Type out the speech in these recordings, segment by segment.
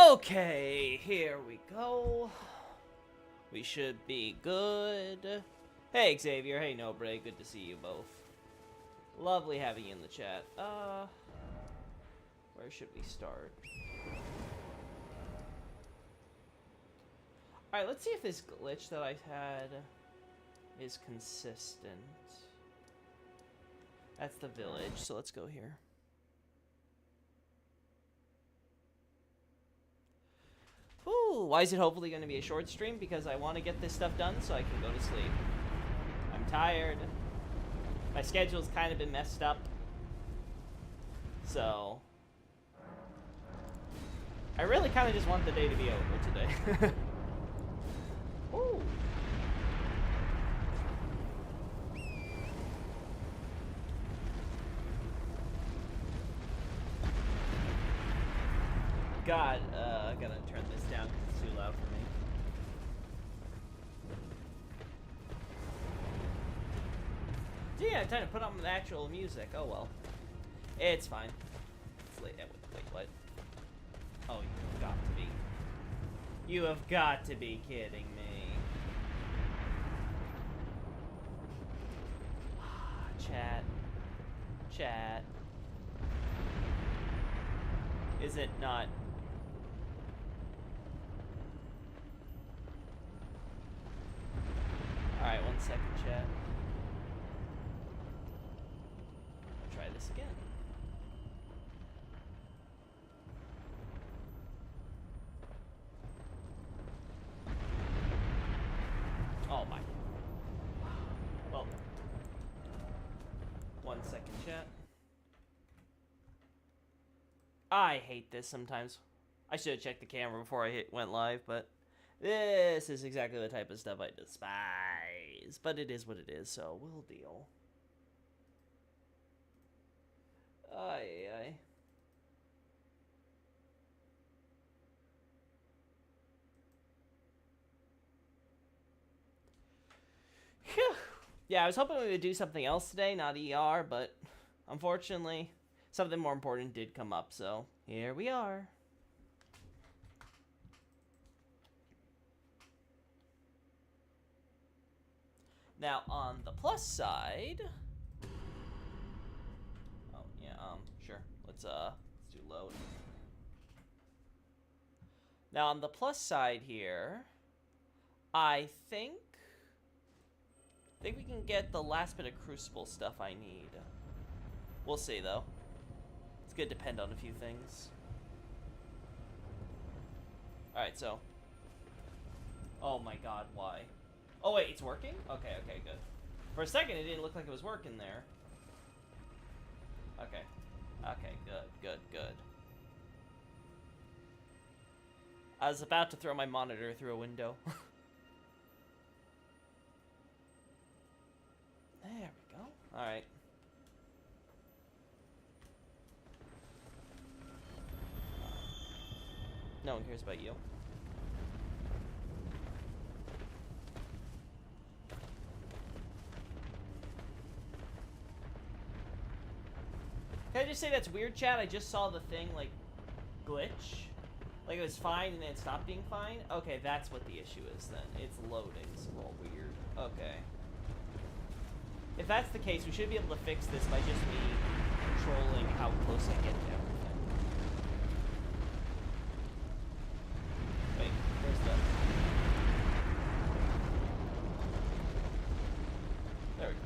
Okay, here we go. We should be good. Hey Xavier, hey Nobre, good to see you both. Lovely having you in the chat. Where should we start? Alright, let's see if this glitch that I had is consistent. That's the village, so let's go here. Ooh, why is it hopefully going to be a short stream? Because I want to get this stuff done so I can go to sleep. I'm tired. My schedule's kind of been messed up. So I really kind of just want the day to be over today. Ooh. God, I gotta turn this down because it's too loud for me. Yeah, time to put on the actual music. Oh well. It's fine. It's late. Wait, what? Oh, you've got to be. You have got to be kidding me. Chat. Chat. Is it not? Alright, 1 second, chat. Try this again. Oh my. Well. 1 second, chat. I hate this sometimes. I should have checked the camera before I went live, but this is exactly the type of stuff I despise. But it is what it is, so we'll deal. Aye. Phew. Yeah, I was hoping we would do something else today, not ER, but unfortunately, something more important did come up, so here we are. Now, on the plus side... Oh, yeah, sure. Let's do load. Now, on the plus side here, I think we can get the last bit of Crucible stuff I need. We'll see, though. It's gonna depend on a few things. Alright, so... Oh my god, why? Oh wait, it's working? Okay, good. For a second, it didn't look like it was working there. Okay, good. I was about to throw my monitor through a window. There we go. Alright. No one cares about you. Can I just say that's weird, chat? I just saw the thing, like, glitch. Like, it was fine and then it stopped being fine? Okay, that's what the issue is then. It's loading, so all weird. Okay. If that's the case, we should be able to fix this by just me controlling how close I get to everything. Wait, where's the... There we go.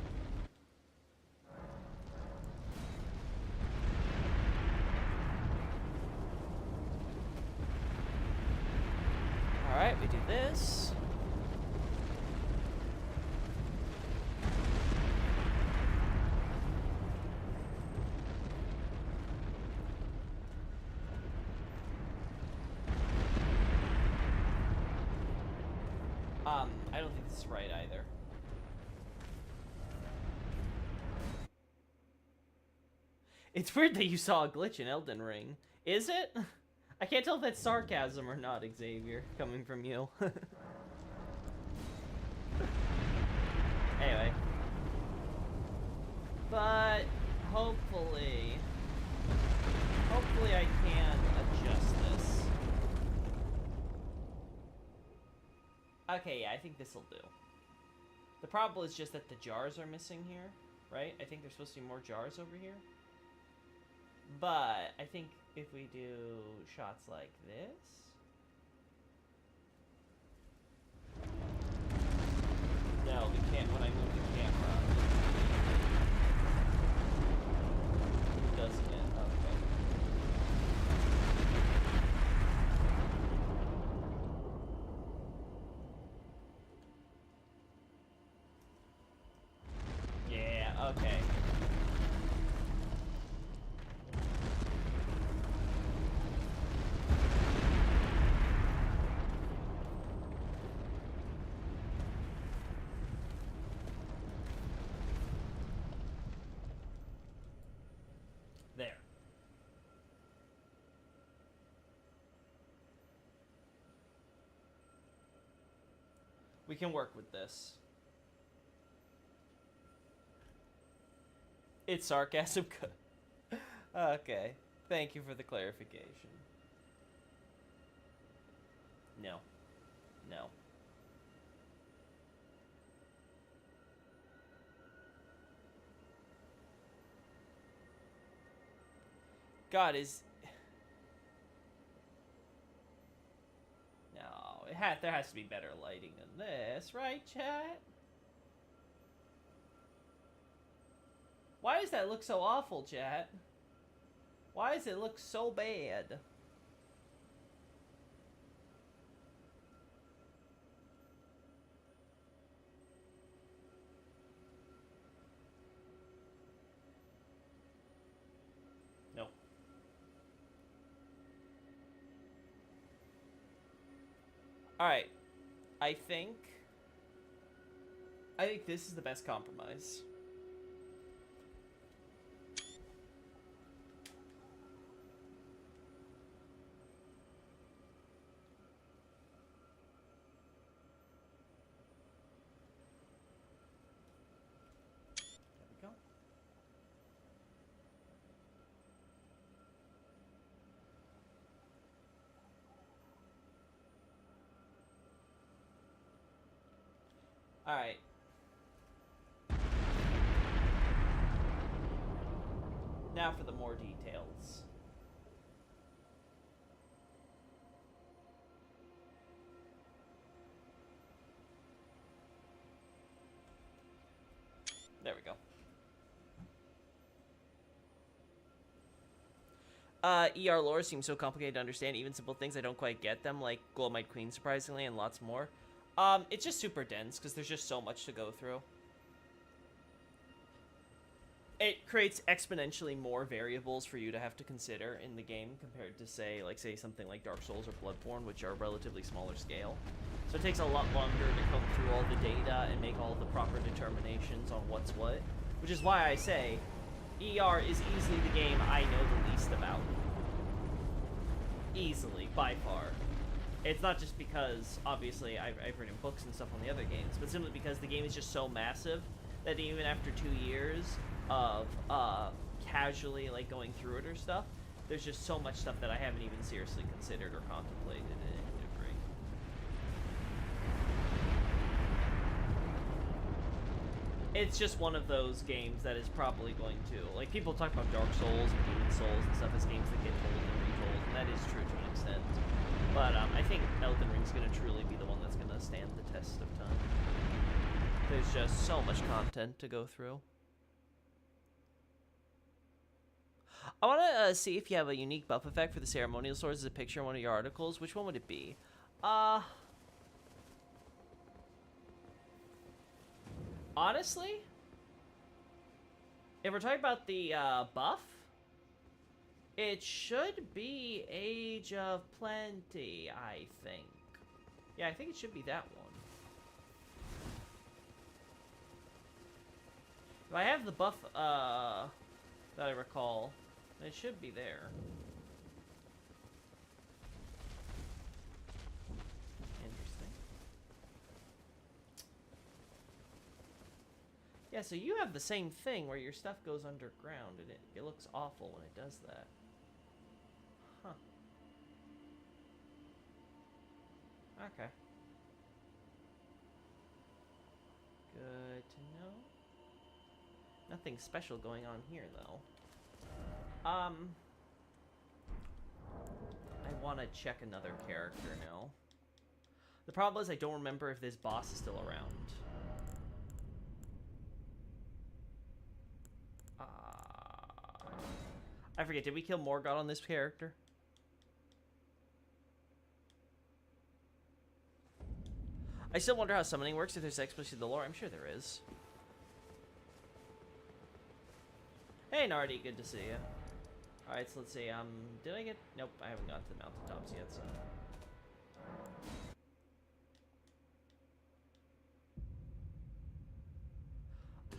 Alright, we do this. I don't think this is right either. It's weird that you saw a glitch in Elden Ring. Is it? I can't tell if that's sarcasm or not, Xavier, coming from you. Anyway. But hopefully I can adjust this. Okay, yeah, I think this'll do. The problem is just that the jars are missing here, right? I think there's supposed to be more jars over here. But I think if we do shots like this... No, we can't when I move the camera. Doesn't it? Okay. Yeah, okay. There. We can work with this. It's sarcasm. Okay. Thank you for the clarification. No. No. God, is... No, there has to be better lighting than this, right, chat? Why does that look so awful, chat? Why does it look so bad? Nope. Alright. I think this is the best compromise. There we go. Alright. Now for the more details. There we go. ER lore seems so complicated to understand. Even simple things, I don't quite get them, like Goldmite Queen, surprisingly, and lots more. It's just super dense, because there's just so much to go through. It creates exponentially more variables for you to have to consider in the game compared to, say something like Dark Souls or Bloodborne, which are relatively smaller scale. So it takes a lot longer to comb through all the data and make all the proper determinations on what's what. Which is why I say, ER is easily the game I know the least about. Easily, by far. It's not just because, obviously, I've written books and stuff on the other games, but simply because the game is just so massive that even after 2 years of casually going through it or stuff, there's just so much stuff that I haven't even seriously considered or contemplated in any degree. It's just one of those games that is probably going to, people talk about Dark Souls and Demon Souls and stuff as games that get told and retold, and that is true to an extent. But I think Elden Ring's going to truly be the one that's going to stand the test of time. There's just so much content to go through. I want to see if you have a unique buff effect for the ceremonial swords as a picture in one of your articles. Which one would it be? Honestly, if we're talking about the buff, it should be Age of Plenty, I think. Yeah, I think it should be that one. If I have the buff that I recall, it should be there. Interesting. Yeah, so you have the same thing where your stuff goes underground and it looks awful when it does that. Huh. Okay. Nothing special going on here, though. I want to check another character now. The problem is I don't remember if this boss is still around. I forget, did we kill Morgoth on this character? I still wonder how summoning works, if there's explicitly the lore. I'm sure there is. Hey, Nardi, good to see you. Alright, so let's see, did I get... Nope, I haven't got to the mountaintops yet, so...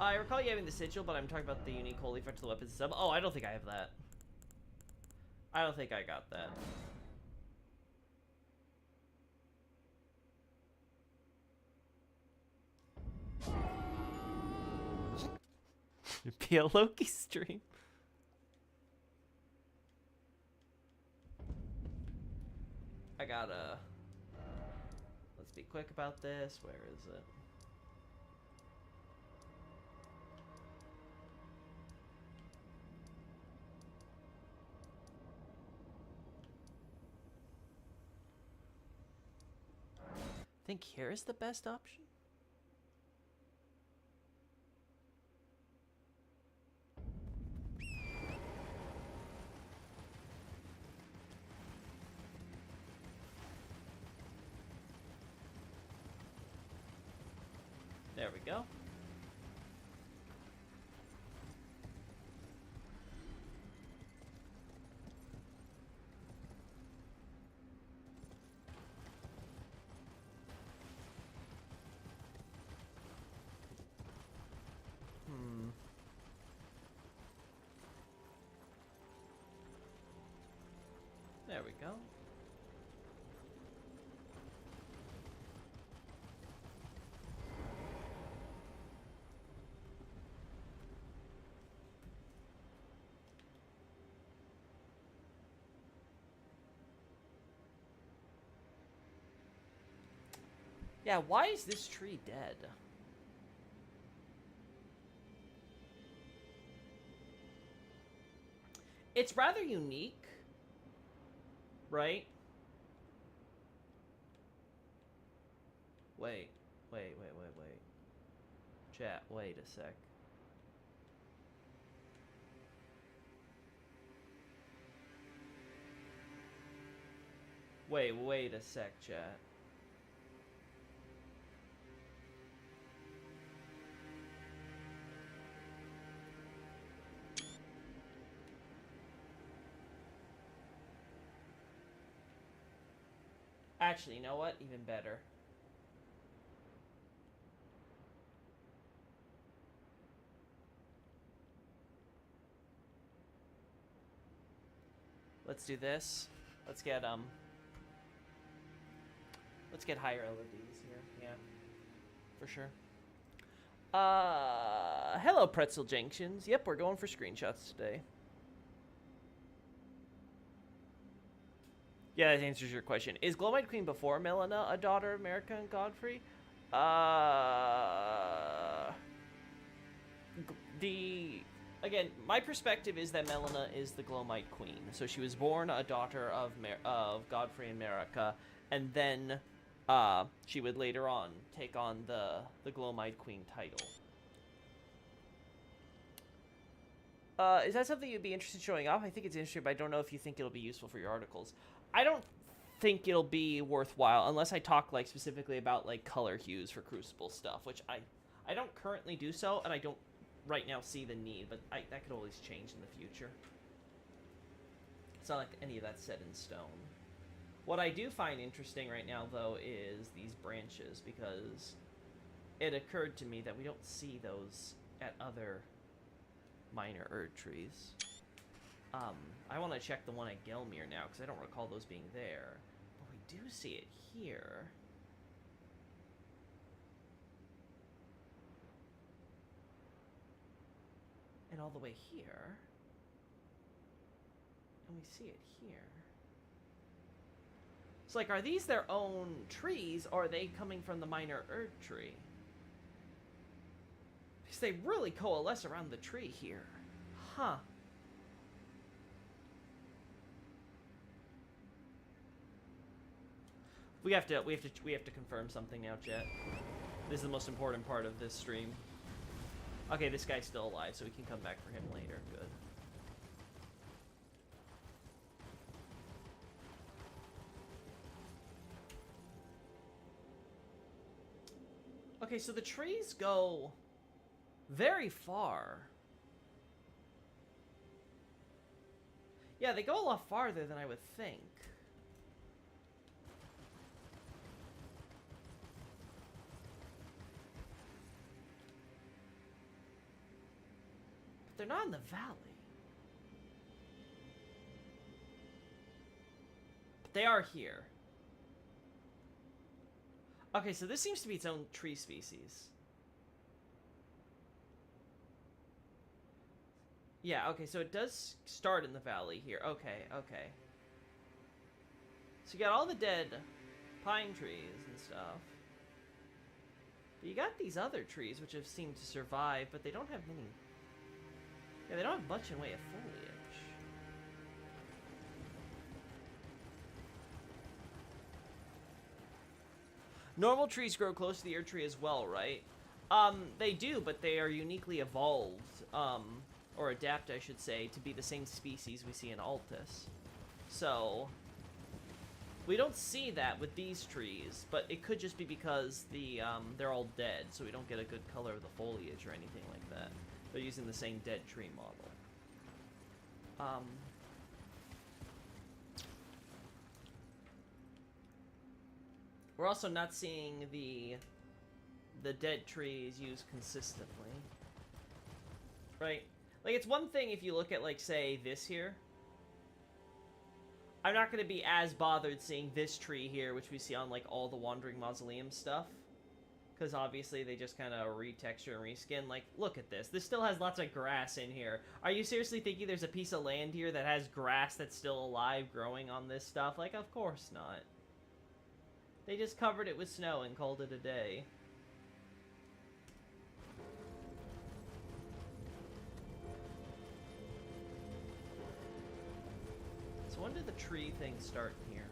I recall you having the sigil, but I'm talking about the unique holy effect to the weapons sub. Oh, I don't think I have that. I don't think I got that. Be a Loki stream. I gotta... Let's be quick about this. Where is it? I think here is the best option. There we go. There we go. Yeah, why is this tree dead? It's rather unique, right? Wait. Chat, wait a sec. Wait a sec, chat. Actually, you know what? Even better. Let's do this. Let's get higher LEDs here. Yeah. For sure. Hello Pretzel Junctions. Yep, we're going for screenshots today. Yeah, that answers your question. Is Glowmite Queen before Melina a daughter of America and Godfrey? Again, my perspective is that Melina is the Glowmite Queen. So she was born a daughter of Godfrey and America, and then she would later on take on the Glowmite Queen title. Is that something you'd be interested in showing off? I think it's interesting, but I don't know if you think it'll be useful for your articles. I don't think it'll be worthwhile unless I talk like specifically about like color hues for Crucible stuff, which I don't currently do so, and I don't right now see the need, but that could always change in the future. It's not like any of that's set in stone. What I do find interesting right now, though, is these branches, because it occurred to me that we don't see those at other minor Erd trees. I want to check the one at Gelmir now, because I don't recall those being there. But we do see it here. And all the way here. And we see it here. It's like, are these their own trees, or are they coming from the minor Erd tree? Because they really coalesce around the tree here. Huh. We have to confirm something now, chat. This is the most important part of this stream. Okay, this guy's still alive, so we can come back for him later. Good. Okay, so the trees go very far. Yeah, they go a lot farther than I would think. But they're not in the valley. But they are here. Okay, so this seems to be its own tree species. Yeah, okay, so it does start in the valley here. Okay, okay. So you got all the dead pine trees and stuff. But you got these other trees which have seemed to survive, but they don't have many... Yeah, they don't have much in way of foliage. Normal trees grow close to the Erd tree as well, right? They do, but they are uniquely evolved, or adapt, I should say, to be the same species we see in Altus. So, we don't see that with these trees, but it could just be because they're all dead, so we don't get a good color of the foliage or anything like that. They're using the same dead tree model. We're also not seeing the dead trees used consistently. Right? Like, it's one thing if you look at, like, say, this here. I'm not going to be as bothered seeing this tree here, which we see on, like, all the Wandering Mausoleum stuff. Because obviously they just kind of retexture and reskin. Like, look at this. This still has lots of grass in here. Are you seriously thinking there's a piece of land here that has grass that's still alive growing on this stuff? Like, of course not. They just covered it with snow and called it a day. So when did the tree thing start here?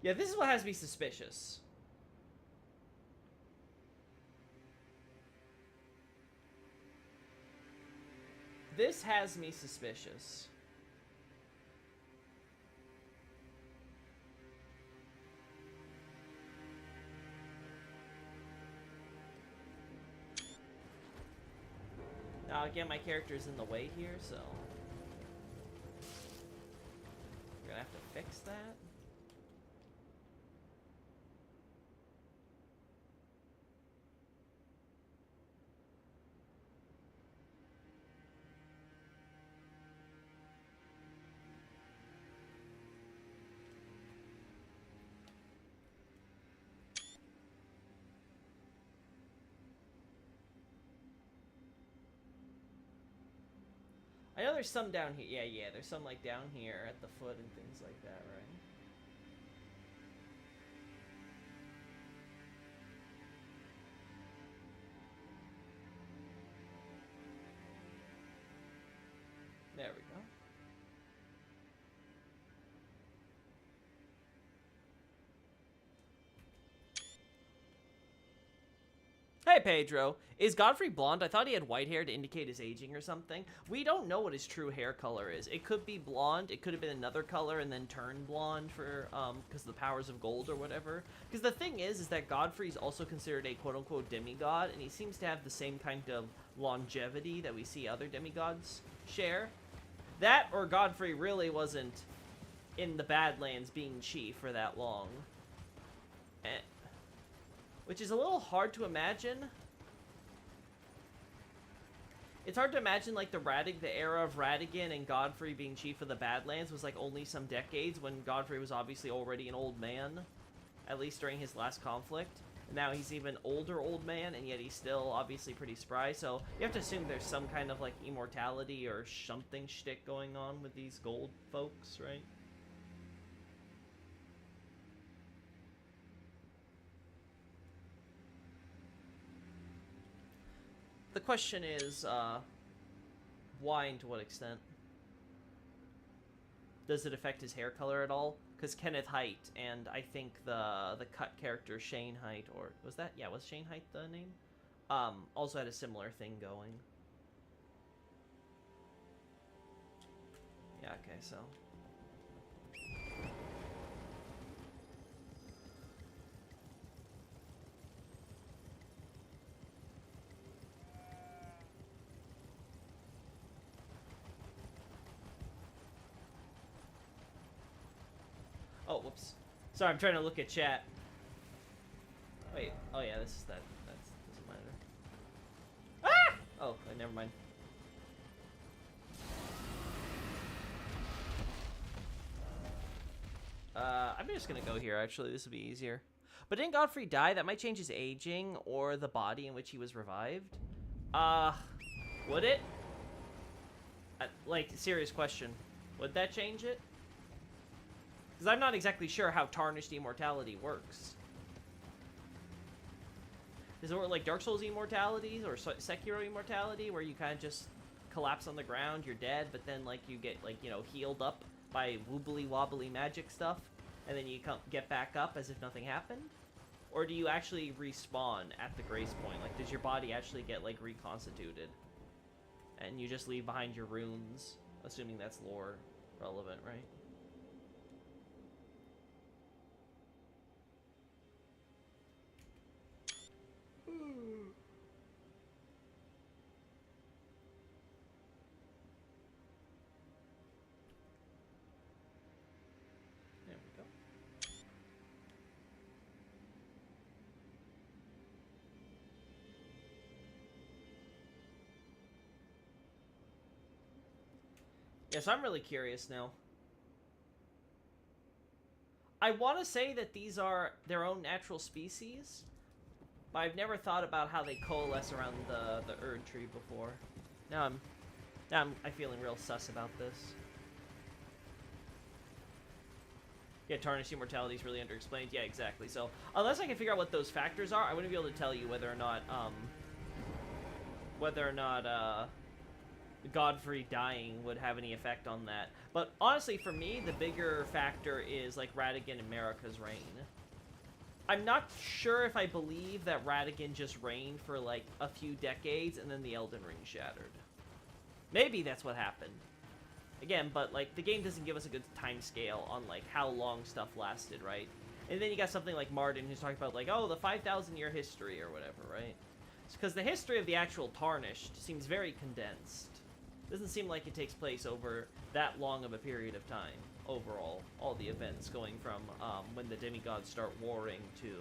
Yeah, this is what has me suspicious. This has me suspicious. Now, again, my character's in the way here, so... We're gonna have to fix that. I know there's some down here. Yeah, there's some, like, down here at the foot and things like that, right? There we go. Hey, Pedro. Is Godfrey blonde? I thought he had white hair to indicate his aging or something. We don't know what his true hair color is. It could be blonde. It could have been another color and then turned blonde for, because of the powers of gold or whatever. Because the thing is that Godfrey's also considered a quote-unquote demigod, and he seems to have the same kind of longevity that we see other demigods share. That, or Godfrey really wasn't in the Badlands being chief for that long. Which is a little hard to imagine. It's hard to imagine, like, the era of Radigan and Godfrey being chief of the Badlands was, like, only some decades when Godfrey was obviously already an old man. At least during his last conflict. And now he's even older old man, and yet he's still obviously pretty spry. So you have to assume there's some kind of, like, immortality or something shtick going on with these gold folks, right? question is, why and to what extent? Does it affect his hair color at all? Because Kenneth Height and I think the cut character Shane Height, or was that, yeah, was Shane Height the name? Also had a similar thing going. Yeah, okay, so. Oh, whoops. Sorry, I'm trying to look at chat. Wait, oh yeah, this is that. That doesn't matter. Ah! Oh, never mind. I'm just gonna go here, actually. This will be easier. But didn't Godfrey die? That might change his aging or the body in which he was revived. Would it? Like, serious question. Would that change it? Because I'm not exactly sure how Tarnished Immortality works. Does it work like Dark Souls Immortality or Sekiro Immortality, where you kind of just collapse on the ground, you're dead, but then, like, you get, like, you know, healed up by wobbly magic stuff, and then you get back up as if nothing happened? Or do you actually respawn at the grace point? Like, does your body actually get, like, reconstituted? And you just leave behind your runes, assuming that's lore relevant, right? There we go. Yes, I'm really curious now. I want to say that these are their own natural species, but I've never thought about how they coalesce around the Erd tree before. Now I'm feeling real sus about this. Yeah, Tarnished Immortality is really underexplained. Yeah, exactly. So unless I can figure out what those factors are, I wouldn't be able to tell you whether or not Godfrey dying would have any effect on that. But honestly, for me, the bigger factor is, like, Radagon and Marika's reign. I'm not sure if I believe that Radagon just reigned for, like, a few decades and then the Elden Ring shattered. Maybe that's what happened. Again, but, like, the game doesn't give us a good time scale on, like, how long stuff lasted, right? And then you got something like Martin who's talking about, like, oh, the 5,000-year history or whatever, right? Because the history of the actual Tarnished seems very condensed. Doesn't seem like it takes place over that long of a period of time, overall. All the events going from when the demigods start warring to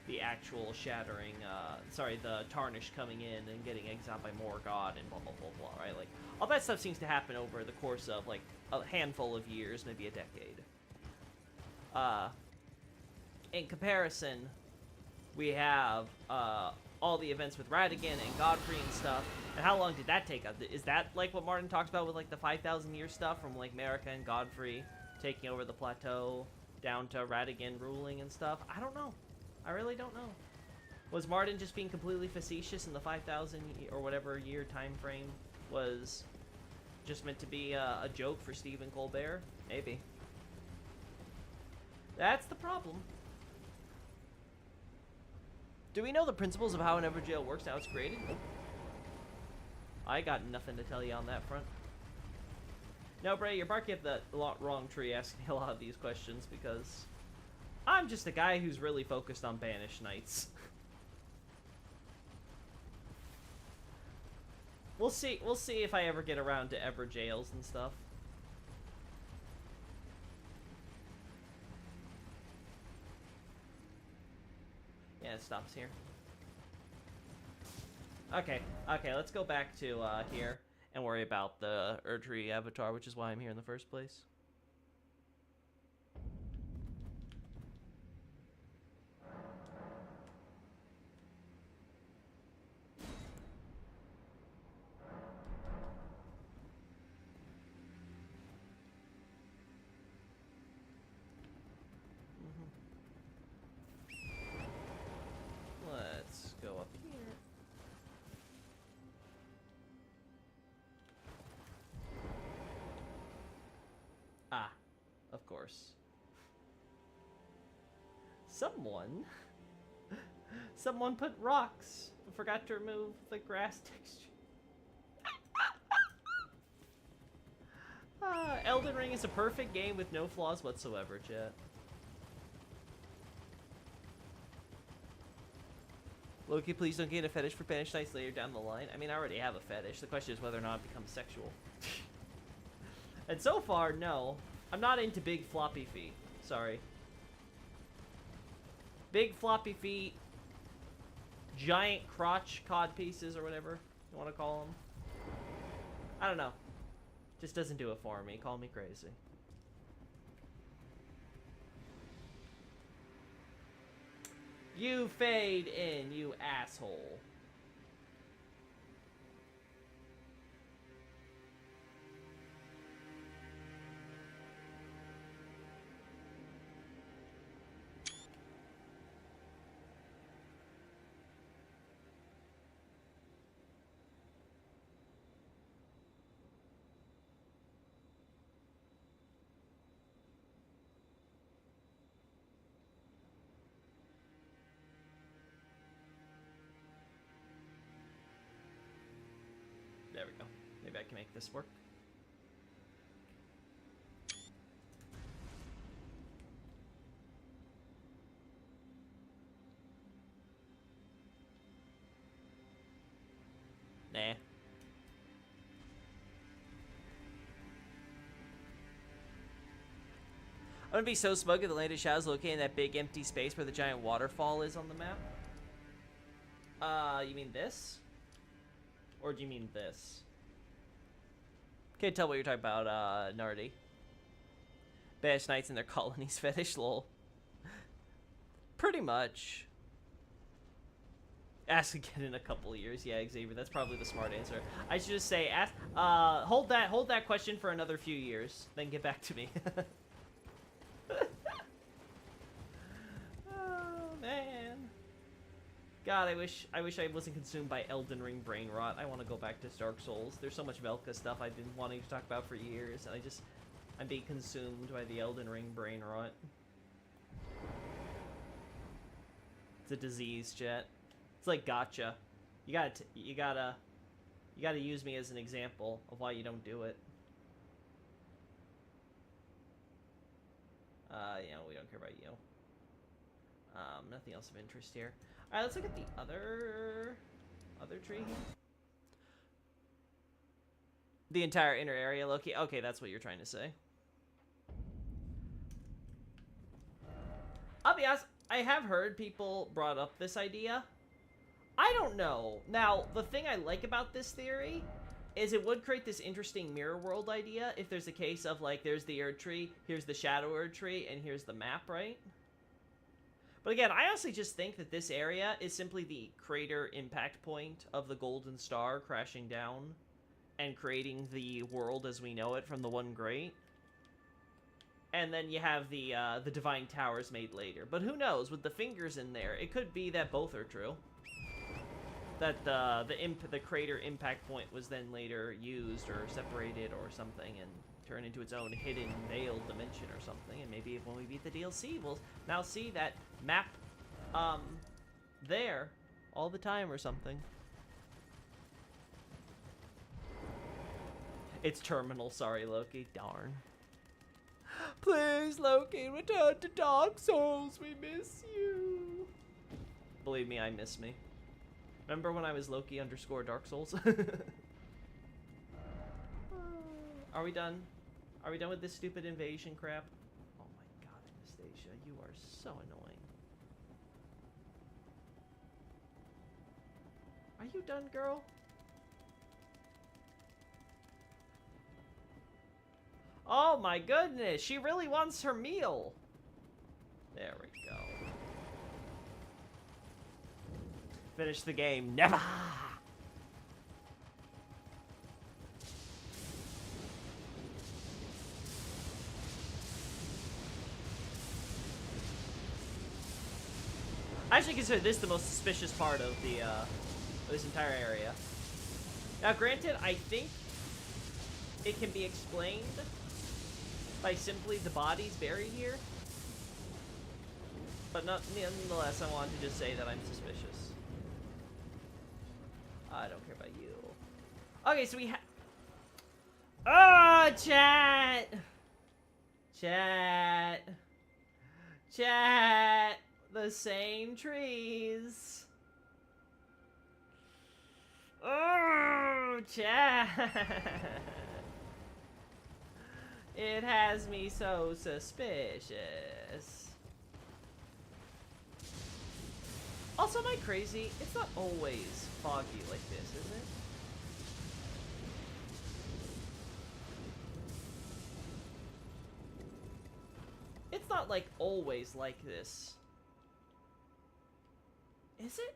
the actual shattering, the Tarnished coming in and getting exiled by Morgott and blah, blah, blah, blah, right? Like, all that stuff seems to happen over the course of, like, a handful of years, maybe a decade. In comparison, we have, all the events with Radagon and Godfrey and stuff. And how long did that take? Is that like what Martin talks about with, like, the 5,000-year stuff from, like, Marika and Godfrey taking over the plateau down to Radagon ruling and stuff? I don't know. I really don't know. Was Martin just being completely facetious and the 5,000 or whatever year time frame was just meant to be a joke for Stephen Colbert? Maybe. That's the problem. Do we know the principles of how an Everjail works, how it's created? I got nothing to tell you on that front. No, Bray, you're barking up the wrong tree asking a lot of these questions, because I'm just a guy who's really focused on Banished Knights. We'll see if I ever get around to Everjails and stuff. Yeah, it stops here. Okay, let's go back to here and worry about the Erdtree avatar, which is why I'm here in the first place. Let's go up here. course. Someone put rocks, but forgot to remove the grass texture. Elden Ring is a perfect game with no flaws whatsoever, chat. Loki, please don't get a fetish for banished knights later down the line. I mean, I already have a fetish. The question is whether or not it becomes sexual. And so far, no. I'm not into big floppy feet. Sorry. Big floppy feet, giant crotch cod pieces or whatever you want to call them. I don't know. Just doesn't do it for me. Call me crazy. You fade in, you asshole. There we go. Maybe I can make this work. Nah. I'm gonna be so smug at the Land of Shadows locating that big empty space where the giant waterfall is on the map. You mean this? Or do you mean this? Can't tell what you're talking about, Nardi. Banished Knights and their colonies fetish, lol. Pretty much. Ask again in a couple of years. Yeah, Xavier, that's probably the smart answer. I should just say, ask, hold that question for another few years, then get back to me. Oh, man. God, I wish I wasn't consumed by Elden Ring brain rot. I want to go back to Dark Souls. There's so much Velka stuff I've been wanting to talk about for years, and I'm being consumed by the Elden Ring brain rot. It's a disease, Jet. It's like gotcha. You gotta use me as an example of why you don't do it. You know, we don't care about you. Nothing else of interest here. Alright, let's look at the other tree. The entire inner area, Loki. Okay, that's what you're trying to say. I'll be honest, I have heard people brought up this idea. I don't know. Now, the thing I like about this theory is it would create this interesting mirror world idea if there's a case of, like, there's the Erd tree, here's the Shadow Erd tree, and here's the map, right? But again, I honestly just think that this area is simply the crater impact point of the Golden Star crashing down and creating the world as we know it from the One Great. And then you have the Divine Towers made later. But who knows? With the fingers in there, it could be that both are true. That the crater impact point was then later used or separated or something and turned into its own hidden veiled dimension or something. And maybe when we beat the DLC, we'll now see that map there all the time or something. It's terminal, sorry Loki, darn. Please Loki, return to Dark Souls, we miss you. Believe me, I miss me. Remember when I was Loki _ Dark Souls? Are we done? Are we done with this stupid invasion crap? Oh my god, Anastasia, you are so annoying. Are you done, girl? Oh my goodness, she really wants her meal. There we go. Finish the game. Never! I actually consider this the most suspicious part of the this entire area. Now, granted, I think it can be explained Like, simply the body's buried here? But nonetheless, I wanted to just say that I'm suspicious. I don't care about you. Okay, so we have... Oh, chat! Chat. Chat. The same trees. Oh, chat. It has me so suspicious. Also, am I crazy? It's not always foggy like this, is it? It's not like always like this. Is it?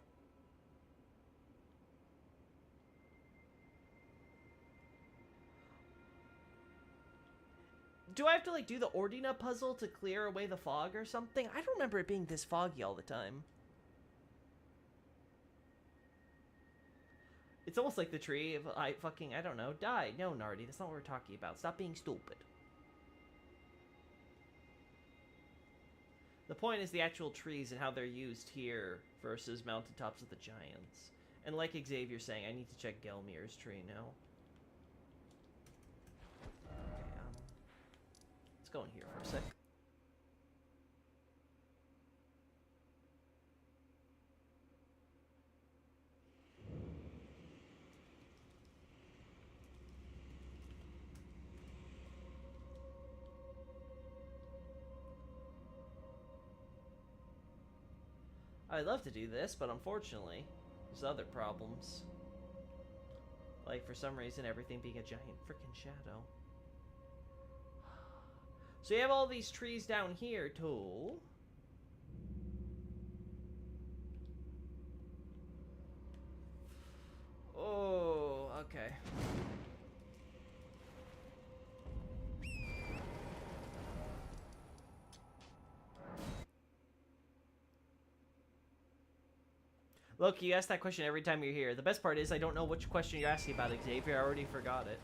Do I have to like do the Ordina puzzle to clear away the fog or something? I don't remember it being this foggy all the time. It's almost like the tree if I don't know, died. No, Nardi, that's not what we're talking about. Stop being stupid. The point is the actual trees and how they're used here versus mountaintops of the giants. And like Xavier's saying, I need to check Gelmir's tree now. Okay, let's go in here for a sec. I'd love to do this, but unfortunately, there's other problems. Like, for some reason, everything being a giant freaking shadow. So you have all these trees down here, too. Oh, okay. Look, you ask that question every time you're here. The best part is I don't know which question you're asking about, Xavier. I already forgot it.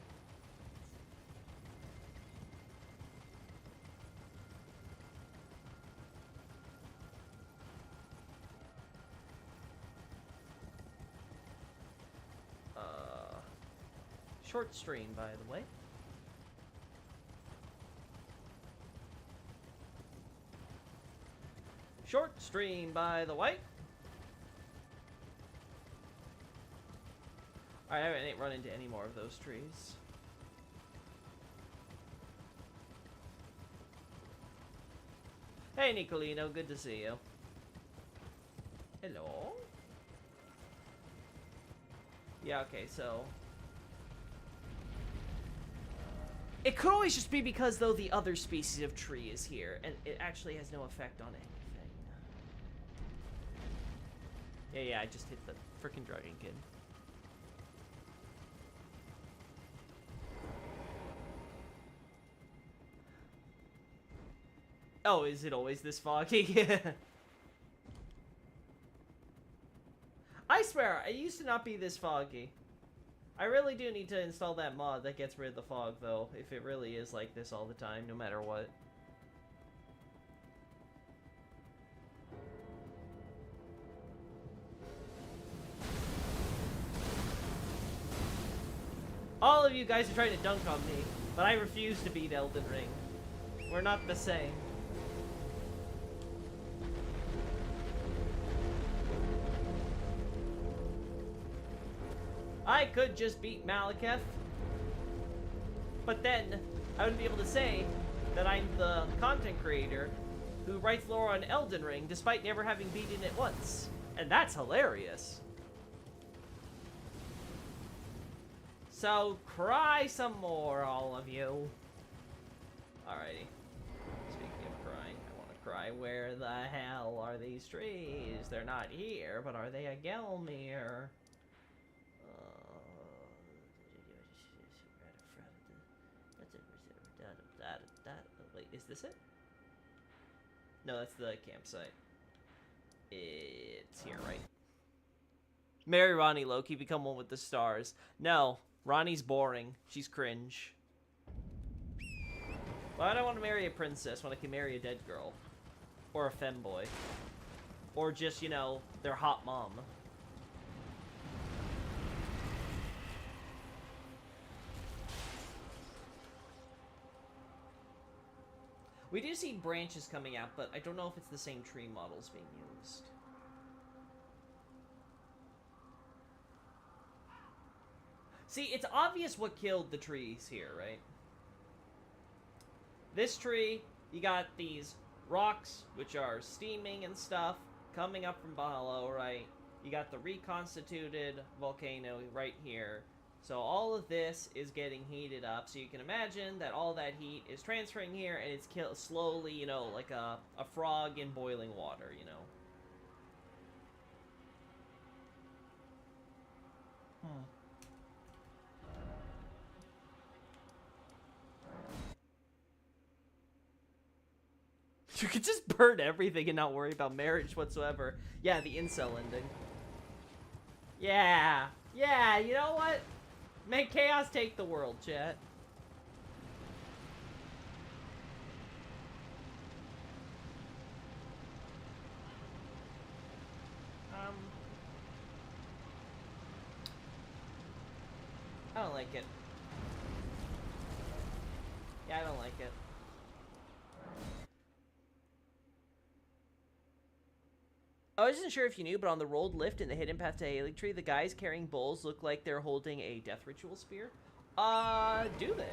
Short stream, by the way. Short stream, by the way. Alright, I haven't run into any more of those trees. Hey, Nicolino, good to see you. Hello? Yeah, okay, so... It could always just be because, though, the other species of tree is here, and it actually has no effect on anything. Yeah, I just hit the frickin' Dragon Kid. Oh, is it always this foggy? I swear, it used to not be this foggy. I really do need to install that mod that gets rid of the fog, though, if it really is like this all the time, no matter what. All of you guys are trying to dunk on me, but I refuse to beat Elden Ring. We're not the same. I could just beat Malekith, but then I wouldn't be able to say that I'm the content creator who writes lore on Elden Ring despite never having beaten it once. And that's hilarious. So cry some more, all of you. Alrighty. Speaking of crying, I want to cry. Where the hell are these trees? They're not here, but are they a Gelmir? Wait, is this it? No, that's the campsite. It's here, right? Marry Ronnie, Loki, become one with the stars. No, Ronnie's boring. She's cringe. Why do I want to marry a princess when I can marry a dead girl? Or a femboy? Or just, you know, their hot mom? We do see branches coming out, but I don't know if it's the same tree models being used. See, it's obvious what killed the trees here, right? This tree, you got these rocks, which are steaming and stuff, coming up from below, right? You got the reconstituted volcano right here. So all of this is getting heated up. So you can imagine that all that heat is transferring here, and it's slowly, you know, like a frog in boiling water, you know? You could just burn everything and not worry about marriage whatsoever. Yeah, the incel ending. Yeah. Yeah, you know what? Make chaos take the world, chat. I don't like it. Yeah, I don't like it. I wasn't sure if you knew, but on the rolled lift in the hidden path to Haley Tree, the guys carrying bowls look like they're holding a death ritual spear. Do they?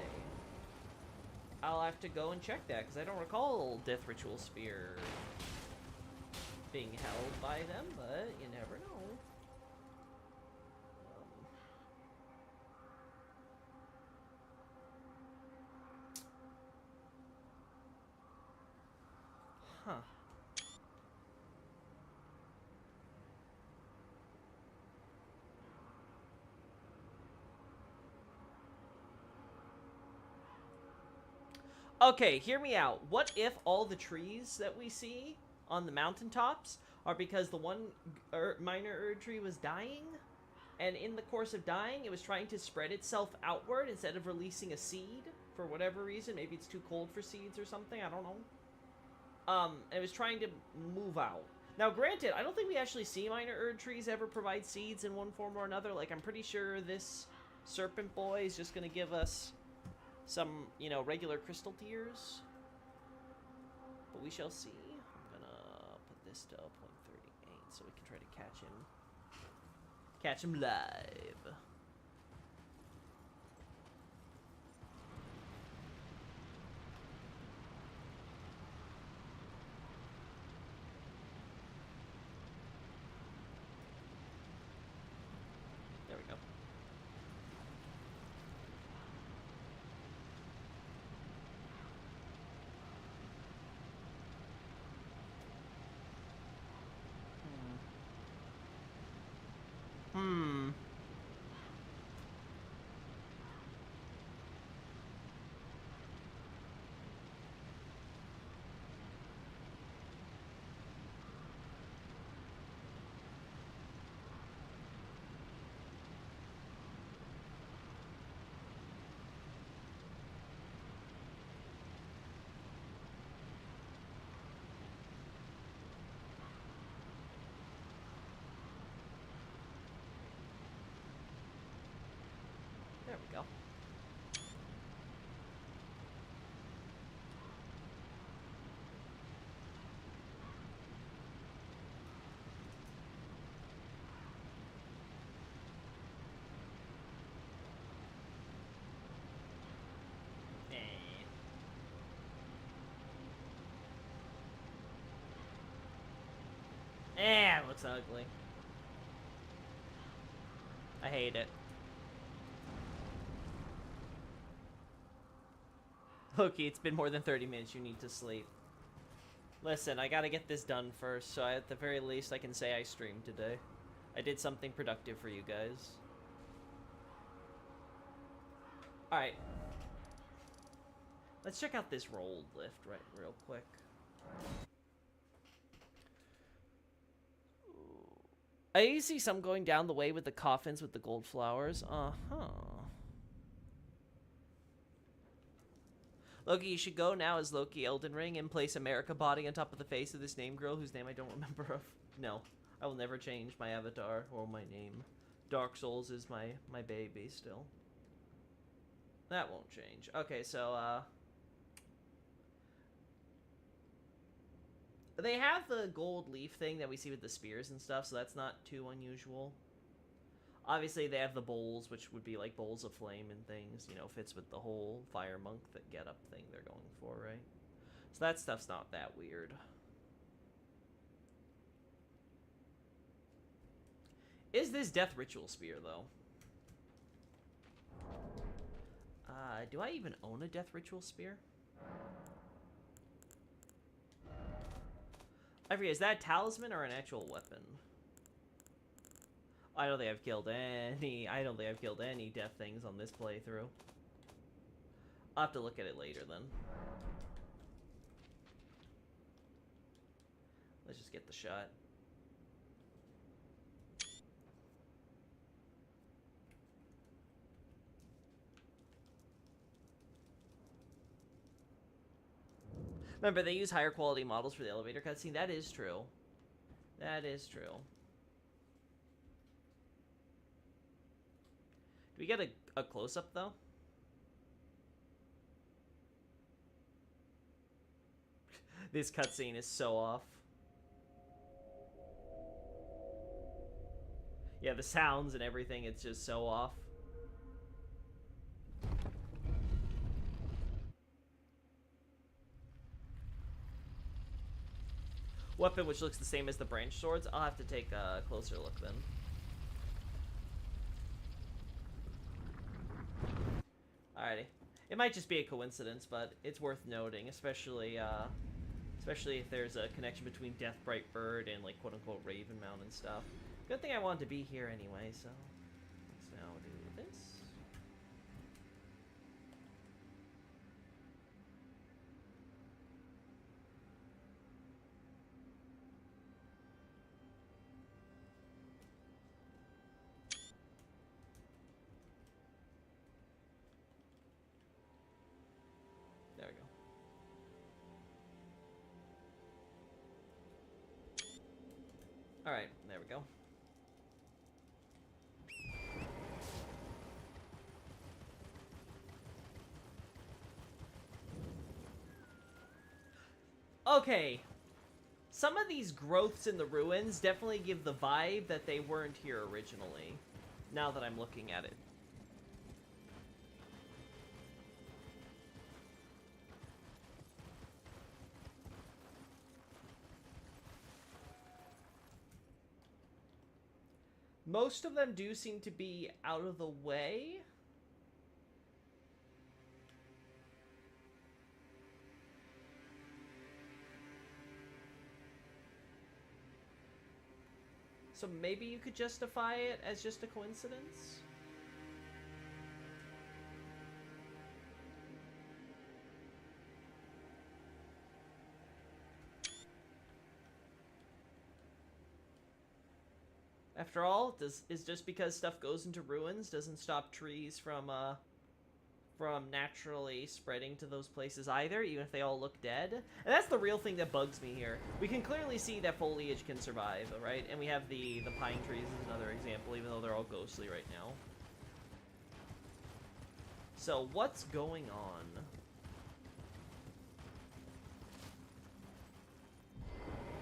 I'll have to go and check that, because I don't recall death ritual spear being held by them, but you never know. Huh. Okay, hear me out. What if all the trees that we see on the mountaintops are because the one minor Erd tree was dying? And in the course of dying, it was trying to spread itself outward instead of releasing a seed for whatever reason. Maybe it's too cold for seeds or something. I don't know. It was trying to move out. Now, granted, I don't think we actually see minor Erd trees ever provide seeds in one form or another. Like, I'm pretty sure this serpent boy is just going to give us some, you know, regular crystal tears. But we shall see. I'm gonna put this to 0.38 so we can try to catch him. Catch him live. There we go. Hmm. There we go. It looks ugly. I hate it. Hooky, it's been more than 30 minutes. You need to sleep. Listen, I gotta get this done first, so at the very least I can say I streamed today. I did something productive for you guys. Alright. Let's check out this rolled lift real quick. I see some going down the way with the coffins with the gold flowers. Uh-huh. Loki, you should go now as Loki Elden Ring and place America body on top of the face of this name girl whose name I don't remember of. No, I will never change my avatar or my name. Dark Souls is my baby still. That won't change. Okay, so, they have the gold leaf thing that we see with the spears and stuff, so that's not too unusual. Obviously, they have the bowls, which would be like bowls of flame and things, you know, fits with the whole fire monk that get up thing they're going for, right? So that stuff's not that weird. Is this death ritual spear, though? Do I even own a death ritual spear? I forget, is that a talisman or an actual weapon? I don't think I've killed any death things on this playthrough. I'll have to look at it later then. Let's just get the shot. Remember, they use higher quality models for the elevator cutscene. That is true. That is true. Do we get a close-up, though? This cutscene is so off. Yeah, the sounds and everything, it's just so off. Weapon which looks the same as the branch swords. I'll have to take a closer look then. Alrighty. It might just be a coincidence, but it's worth noting, especially if there's a connection between Death Bright Bird and, like, quote-unquote Raven Mountain and stuff. Good thing I wanted to be here anyway, so let's now do this. There we go. Alright, there we go. Okay. Some of these growths in the ruins definitely give the vibe that they weren't here originally, now that I'm looking at it. Most of them do seem to be out of the way. So maybe you could justify it as just a coincidence? After all, is just because stuff goes into ruins doesn't stop trees from naturally spreading to those places either, even if they all look dead. And that's the real thing that bugs me here. We can clearly see that foliage can survive, right? And we have the pine trees as another example, even though they're all ghostly right now. So what's going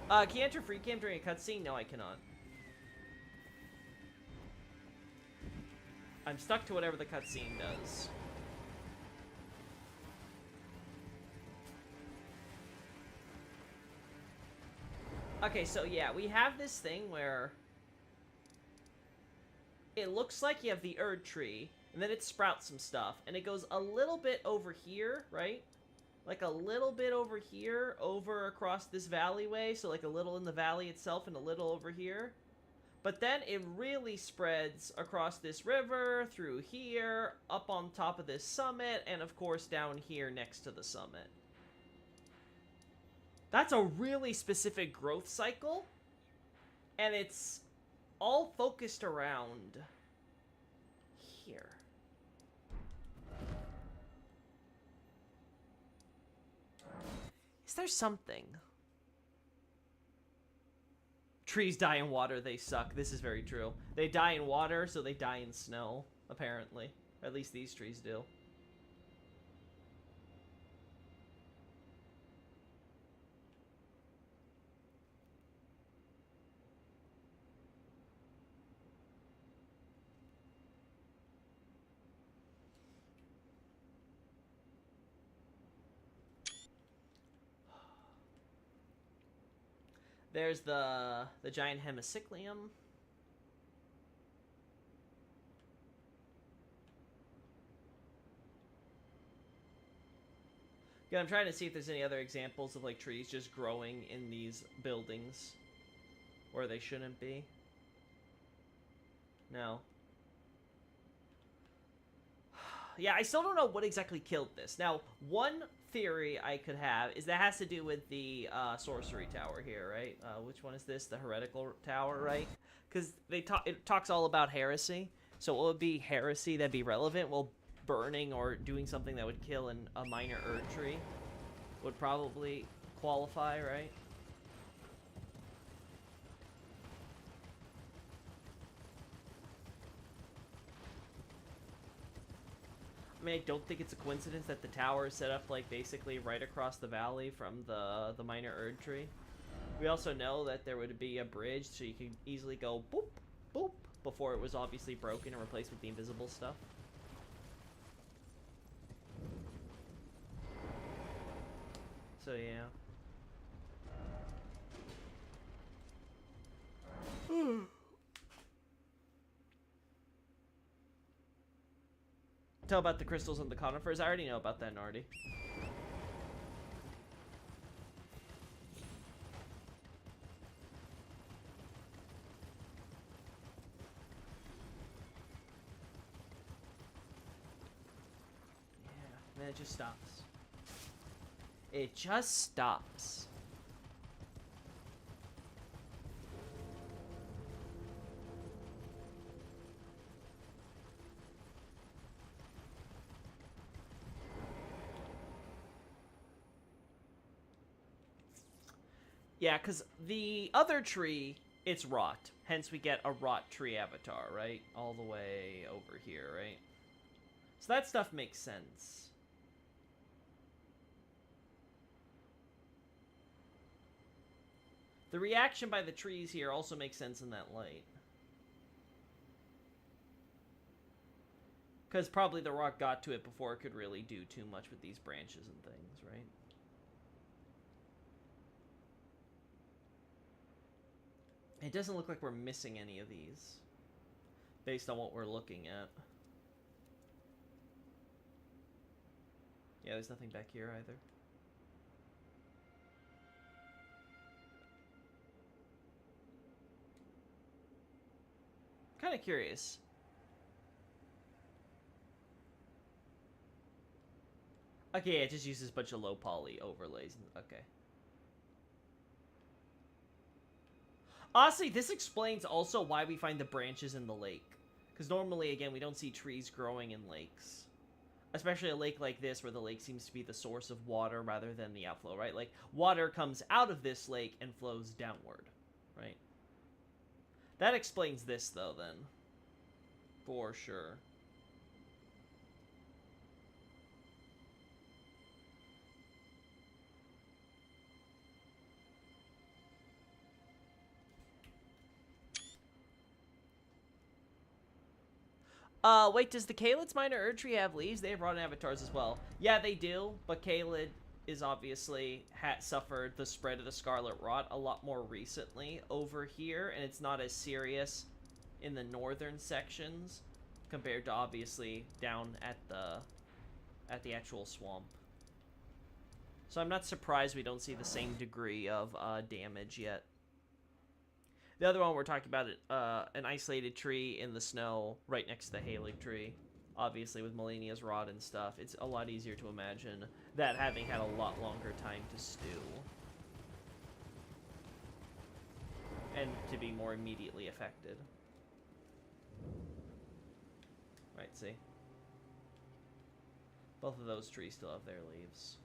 on? Can you enter free cam during a cutscene? No, I cannot. I'm stuck to whatever the cutscene does. Okay, so yeah, we have this thing where it looks like you have the Erd tree, and then it sprouts some stuff, and it goes a little bit over here, right? Like a little bit over here, over across this valleyway, so like a little in the valley itself and a little over here. But then it really spreads across this river, through here, up on top of this summit, and of course down here next to the summit. That's a really specific growth cycle, and it's all focused around here. there's something. Trees die in water, they suck. This is very true. They die in water, so they die in snow, apparently. At least these trees do. There's the giant hemicyclium. Yeah, I'm trying to see if there's any other examples of like trees just growing in these buildings where they shouldn't be. No. Yeah, I still don't know what exactly killed this. Now, one theory I could have is that has to do with the sorcery tower here, right? Which one is this? The heretical tower, right? Because it talks all about heresy. So what would be heresy that'd be relevant? Well, burning or doing something that would kill a minor Erd tree would probably qualify, right? I mean, I don't think it's a coincidence that the tower is set up like basically right across the valley from the minor Erd tree. We also know that there would be a bridge, so you could easily go boop, boop, before it was obviously broken and replaced with the invisible stuff. So yeah. Tell about the crystals and the conifers. I already know about that, Nardi. Yeah, man, it just stops. It just stops. Yeah, because the other tree, it's rot. Hence we get a rot tree avatar, right? All the way over here, right? So that stuff makes sense. The reaction by the trees here also makes sense in that light. Because probably the rock got to it before it could really do too much with these branches and things, right? It doesn't look like we're missing any of these, based on what we're looking at. Yeah, there's nothing back here either. Kind of curious. Okay, yeah, it just uses a bunch of low poly overlays. Okay. Honestly, this explains also why we find the branches in the lake. Because normally, again, we don't see trees growing in lakes. Especially a lake like this, where the lake seems to be the source of water rather than the outflow, right? Like, water comes out of this lake and flows downward, right? That explains this, though, then. For sure. Wait, does the Kalid's minor Erd tree have leaves? They have rotten avatars as well. Yeah, they do, but Kalid is obviously suffered the spread of the Scarlet Rot a lot more recently over here, and it's not as serious in the northern sections compared to obviously down at the actual swamp. So I'm not surprised we don't see the same degree of damage yet. The other one we're talking about, an isolated tree in the snow right next to the Halig tree. Obviously, with Melania's Rod and stuff, it's a lot easier to imagine that having had a lot longer time to stew. And to be more immediately affected. Right, see? Both of those trees still have their leaves.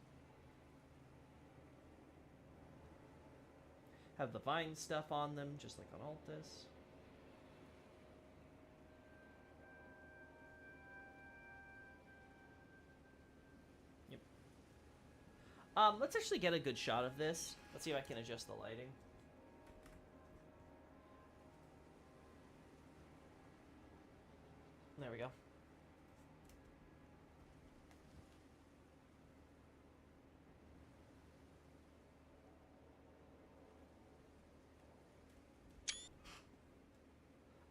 have the vine stuff on them, just like on Altus. Yep. Let's actually get a good shot of this. Let's see if I can adjust the lighting. There we go.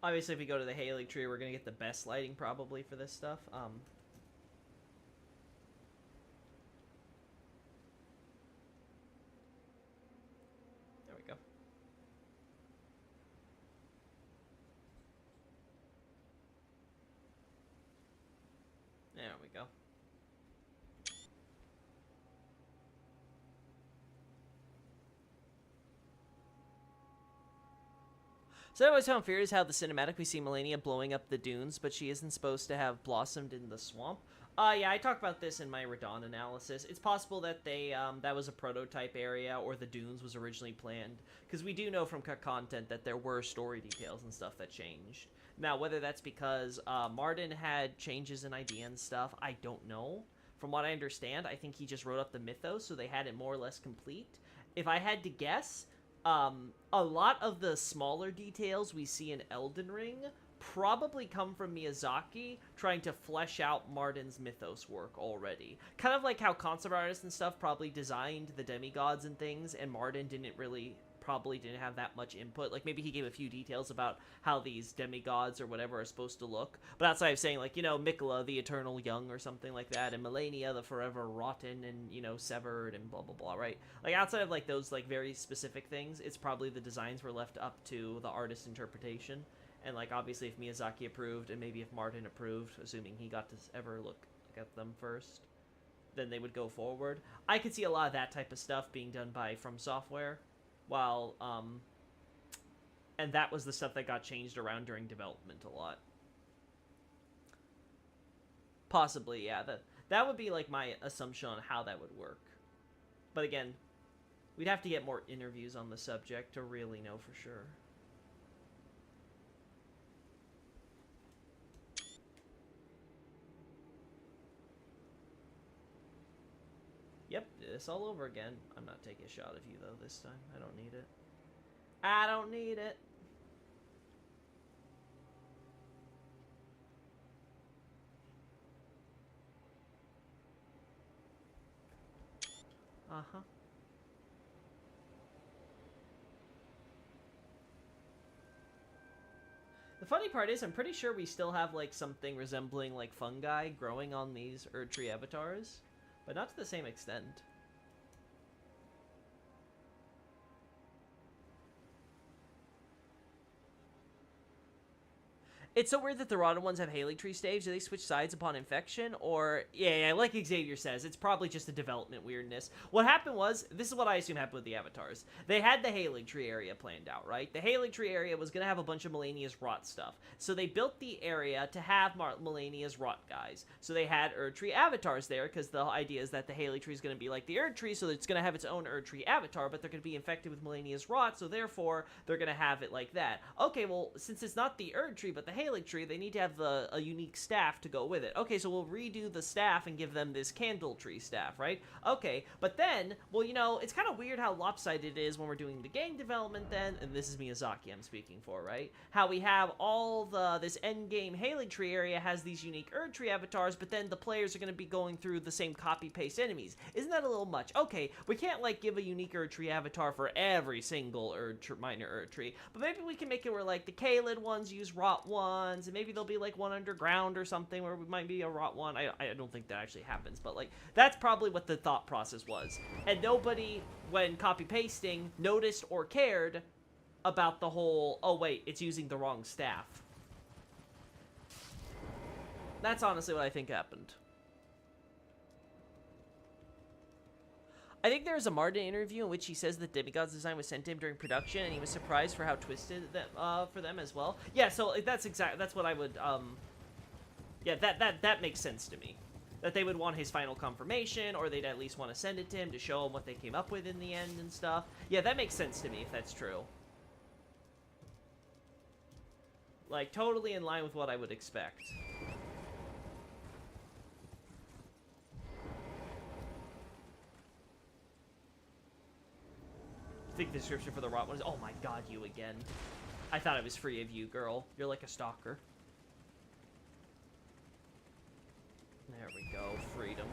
Obviously, if we go to the Haley tree, we're going to get the best lighting probably for this stuff. There we go. There we go. So I always found furious how the cinematic we see Melania blowing up the dunes, but she isn't supposed to have blossomed in the swamp. Yeah, I talked about this in my Radon analysis. It's possible that they, that was a prototype area, or the dunes was originally planned. Because we do know from content that there were story details and stuff that changed. Now, whether that's because Martin had changes in idea and stuff, I don't know. From what I understand, I think he just wrote up the mythos, so they had it more or less complete. If I had to guess, a lot of the smaller details we see in Elden Ring probably come from Miyazaki trying to flesh out Martin's mythos work already. Kind of like how concept artists and stuff probably designed the demigods and things, and Martin probably didn't have that much input. Like, maybe he gave a few details about how these demigods or whatever are supposed to look. But outside of saying, like, you know, Mikola, the eternal young or something like that, and Melania, the forever rotten and, you know, severed and blah, blah, blah, right? Like, outside of, like, those, like, very specific things, it's probably the designs were left up to the artist's interpretation. And, like, obviously if Miyazaki approved, and maybe if Martin approved, assuming he got to ever look at them first, then they would go forward. I could see a lot of that type of stuff being done by From Software. While, and that was the stuff that got changed around during development a lot. Possibly, yeah. That would be, like, my assumption on how that would work. But again, we'd have to get more interviews on the subject to really know for sure. Yep, this all over again. I'm not taking a shot of you, though, this time. I don't need it. I don't need it. Uh-huh. The funny part is, I'm pretty sure we still have, like, something resembling, like, fungi growing on these Erdtree avatars. But not to the same extent. It's so weird that the rotten ones have Haley tree staves. Do they switch sides upon infection? Or, yeah, like Xavier says, it's probably just a development weirdness. What happened was, this is what I assume happened with the avatars. They had the Haley tree area planned out, right? The Haley tree area was going to have a bunch of Melania's rot stuff. So they built the area to have Melania's rot guys. So they had Erdtree avatars there, because the idea is that the Haley tree is going to be like the Erdtree, so it's going to have its own Erdtree avatar, but they're going to be infected with Melania's rot, so therefore, they're going to have it like that. Okay, well, since it's not the Erdtree, but the Haley tree, they need to have a unique staff to go with it. Okay, so we'll redo the staff and give them this candle tree staff, right? Okay, but then, well, you know, it's kind of weird how lopsided it is when we're doing the game development then, and this is Miyazaki I'm speaking for, right? How we have all this endgame Haley tree area has these unique Erdtree avatars, but then the players are going to be going through the same copy-paste enemies. Isn't that a little much? Okay, we can't, like, give a unique Erdtree avatar for every single minor Erdtree, but maybe we can make it where, like, the Kaled ones use rot ones, and maybe there'll be, like, one underground or something where we might be a rot one. I don't think that actually happens, but, like, that's probably what the thought process was. And nobody, when copy-pasting, noticed or cared about the whole, oh, wait, it's using the wrong staff. That's honestly what I think happened. I think there's a Martin interview in which he says that Demigod's design was sent to him during production, and he was surprised for how twisted that for them as well. Yeah, so that's what I would yeah, that makes sense to me. that they would want his final confirmation, or they'd at least want to send it to him to show him what they came up with in the end and stuff. Yeah, that makes sense to me if that's true. Like, totally in line with what I would expect. I think the description for the rot one is, oh my god, you again. I thought I was free of you, girl. You're like a stalker. There we go, freedom.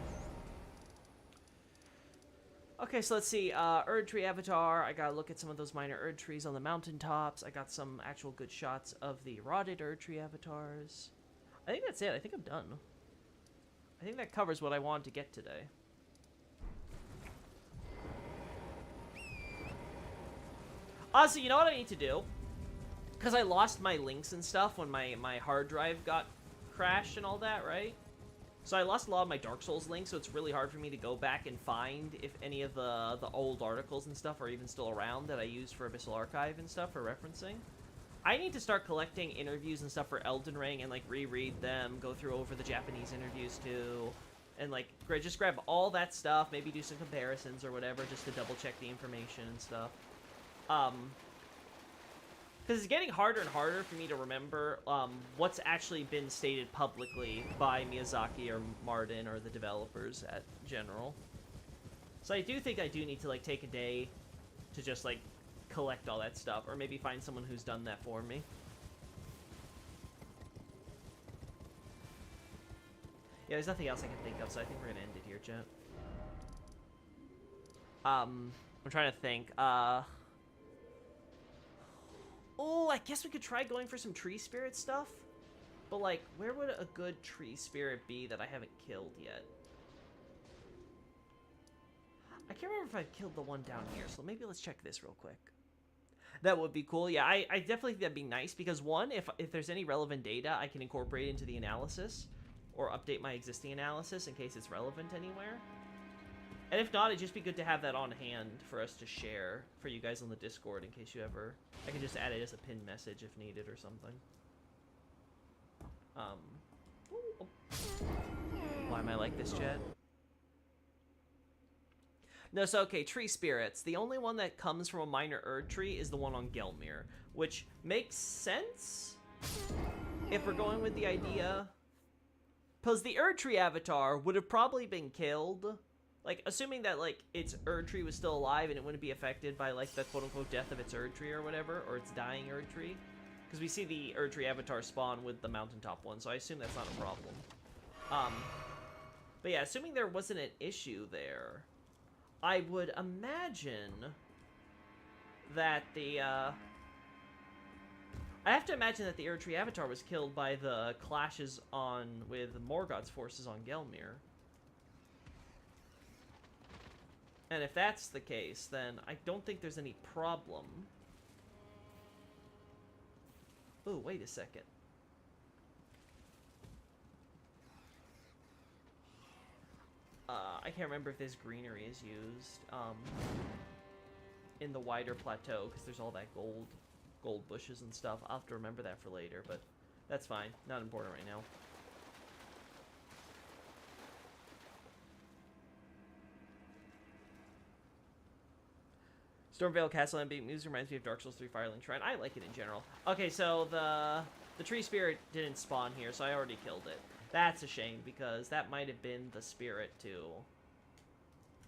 Okay, so let's see, Erd Tree Avatar. I gotta look at some of those minor Erd Trees on the mountaintops. I got some actual good shots of the rotted Erd Tree Avatars. I think that's it. I think I'm done. I think that covers what I wanted to get today. Honestly, you know what I need to do? Because I lost my links and stuff when my hard drive got crashed and all that, right? So I lost a lot of my Dark Souls links, so it's really hard for me to go back and find if any of the old articles and stuff are even still around that I used for Abyssal Archive and stuff for referencing. I need to start collecting interviews and stuff for Elden Ring and, like, reread them, go through over the Japanese interviews, too. And, like, just grab all that stuff, maybe do some comparisons or whatever, just to double-check the information and stuff. Because it's getting harder and harder for me to remember what's actually been stated publicly by Miyazaki or Martin or the developers at general. So I do think I do need to, like, take a day to just, like, collect all that stuff, or maybe find someone who's done that for me. Yeah, there's nothing else I can think of, so I think we're gonna end it here, chat. I'm trying to think. Oh, I guess we could try going for some tree spirit stuff. But, like, where would a good tree spirit be that I haven't killed yet? I can't remember if I've killed the one down here, so maybe let's check this real quick. That would be cool. Yeah, I definitely think that'd be nice, because one, if there's any relevant data, I can incorporate into the analysis, or update my existing analysis in case it's relevant anywhere. And if not, it'd just be good to have that on hand for us to share for you guys on the Discord in case you ever... I can just add it as a pinned message if needed or something. Why am I like this, Chad? No, so, okay, tree spirits. The only one that comes from a minor Erd tree is the one on Gelmir, which makes sense if we're going with the idea... Because the Erd tree avatar would have probably been killed... Like, assuming that, like, its Erd tree was still alive and it wouldn't be affected by, like, the quote-unquote death of its Erd tree or whatever, or its dying Erd tree. Because we see the Erd tree avatar spawn with the mountaintop one, so I assume that's not a problem. But yeah, assuming there wasn't an issue there, I would imagine that the, I have to imagine that the Erd tree avatar was killed by the clashes with Morgoth's forces on Gelmir. And if that's the case, then I don't think there's any problem. Ooh, wait a second. I can't remember if this greenery is used in the wider plateau, because there's all that gold bushes and stuff. I'll have to remember that for later, but that's fine. Not important right now. Stormvale Castle and Beat Music reminds me of Dark Souls 3 Firelink Shrine. I like it in general. Okay, so the tree spirit didn't spawn here, so I already killed it. That's a shame, because that might have been the spirit to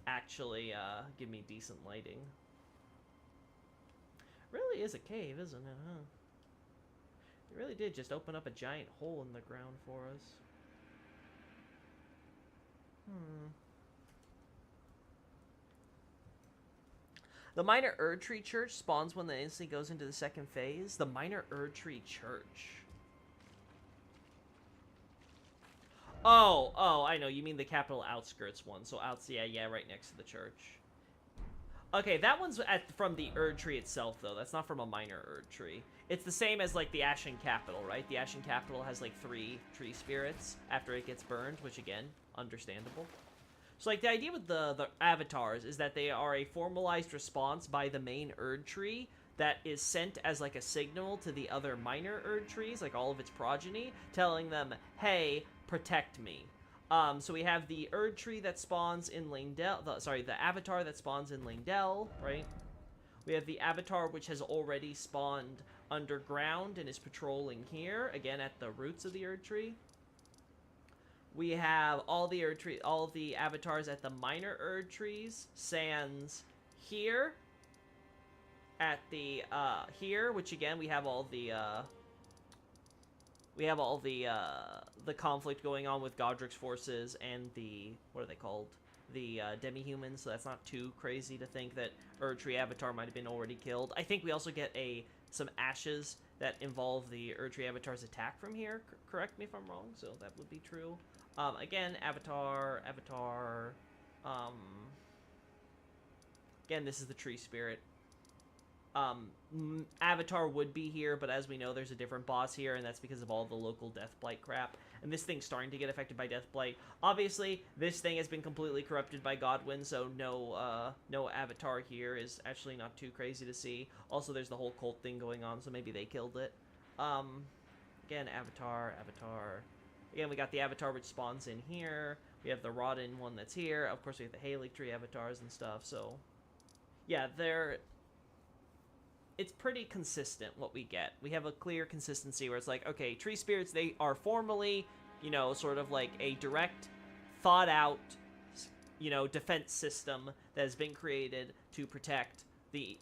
actually give me decent lighting. Really is a cave, isn't it, huh? It really did just open up a giant hole in the ground for us. The Minor Erd Tree Church spawns when the instantly goes into the second phase. The Minor Erd Tree Church. Oh, I know. You mean the capital outskirts one. So yeah, right next to the church. Okay, that one's from the Erd Tree itself, though. That's not from a minor Erd Tree. It's the same as, like, the Ashen Capital, right? The Ashen Capital has, like, 3 tree spirits after it gets burned, which, again, understandable. So, like, the idea with the avatars is that they are a formalized response by the main Erd Tree that is sent as, like, a signal to the other minor Erd Trees, like all of its progeny, telling them, hey, protect me. So we have the Erd Tree that spawns in Langdell. The Avatar that spawns in Langdell, right? We have the Avatar which has already spawned underground and is patrolling here, again at the roots of the Erd Tree. We have all the avatars at the minor Erd Trees, sans here. At the here, which again we have all the conflict going on with Godric's forces and the, what are they called? The demi-humans, so that's not too crazy to think that Erdtree Avatar might have been already killed. I think we also get some ashes that involve the Erdtree Avatar's attack from here. Correct me if I'm wrong, so that would be true. Again, Avatar. Again, this is the tree spirit. Avatar would be here, but as we know, there's a different boss here, and that's because of all the local Deathblight crap. And this thing's starting to get affected by Deathblight. Obviously, this thing has been completely corrupted by Godwyn, so no Avatar here is actually not too crazy to see. Also, there's the whole cult thing going on, so maybe they killed it. Again, Avatar. Again, we got the Avatar which spawns in here. We have the Rodden one that's here. Of course, we have the Halig Tree Avatars and stuff, so... yeah, it's pretty consistent what we get. We have a clear consistency where it's like, okay, tree spirits, they are formally, you know, sort of like a direct, thought out, you know, defense system that has been created to protect the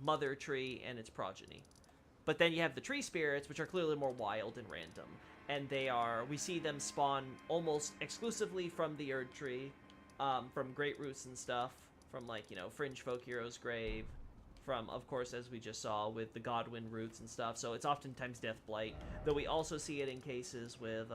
mother tree and its progeny. But then you have the tree spirits, which are clearly more wild and random. And we see them spawn almost exclusively from the Erd Tree, from Great Roots and stuff, from like, you know, Fringe Folk Hero's Grave, from, of course, as we just saw, with the Godwyn roots and stuff. So it's oftentimes Deathblight, though we also see it in cases with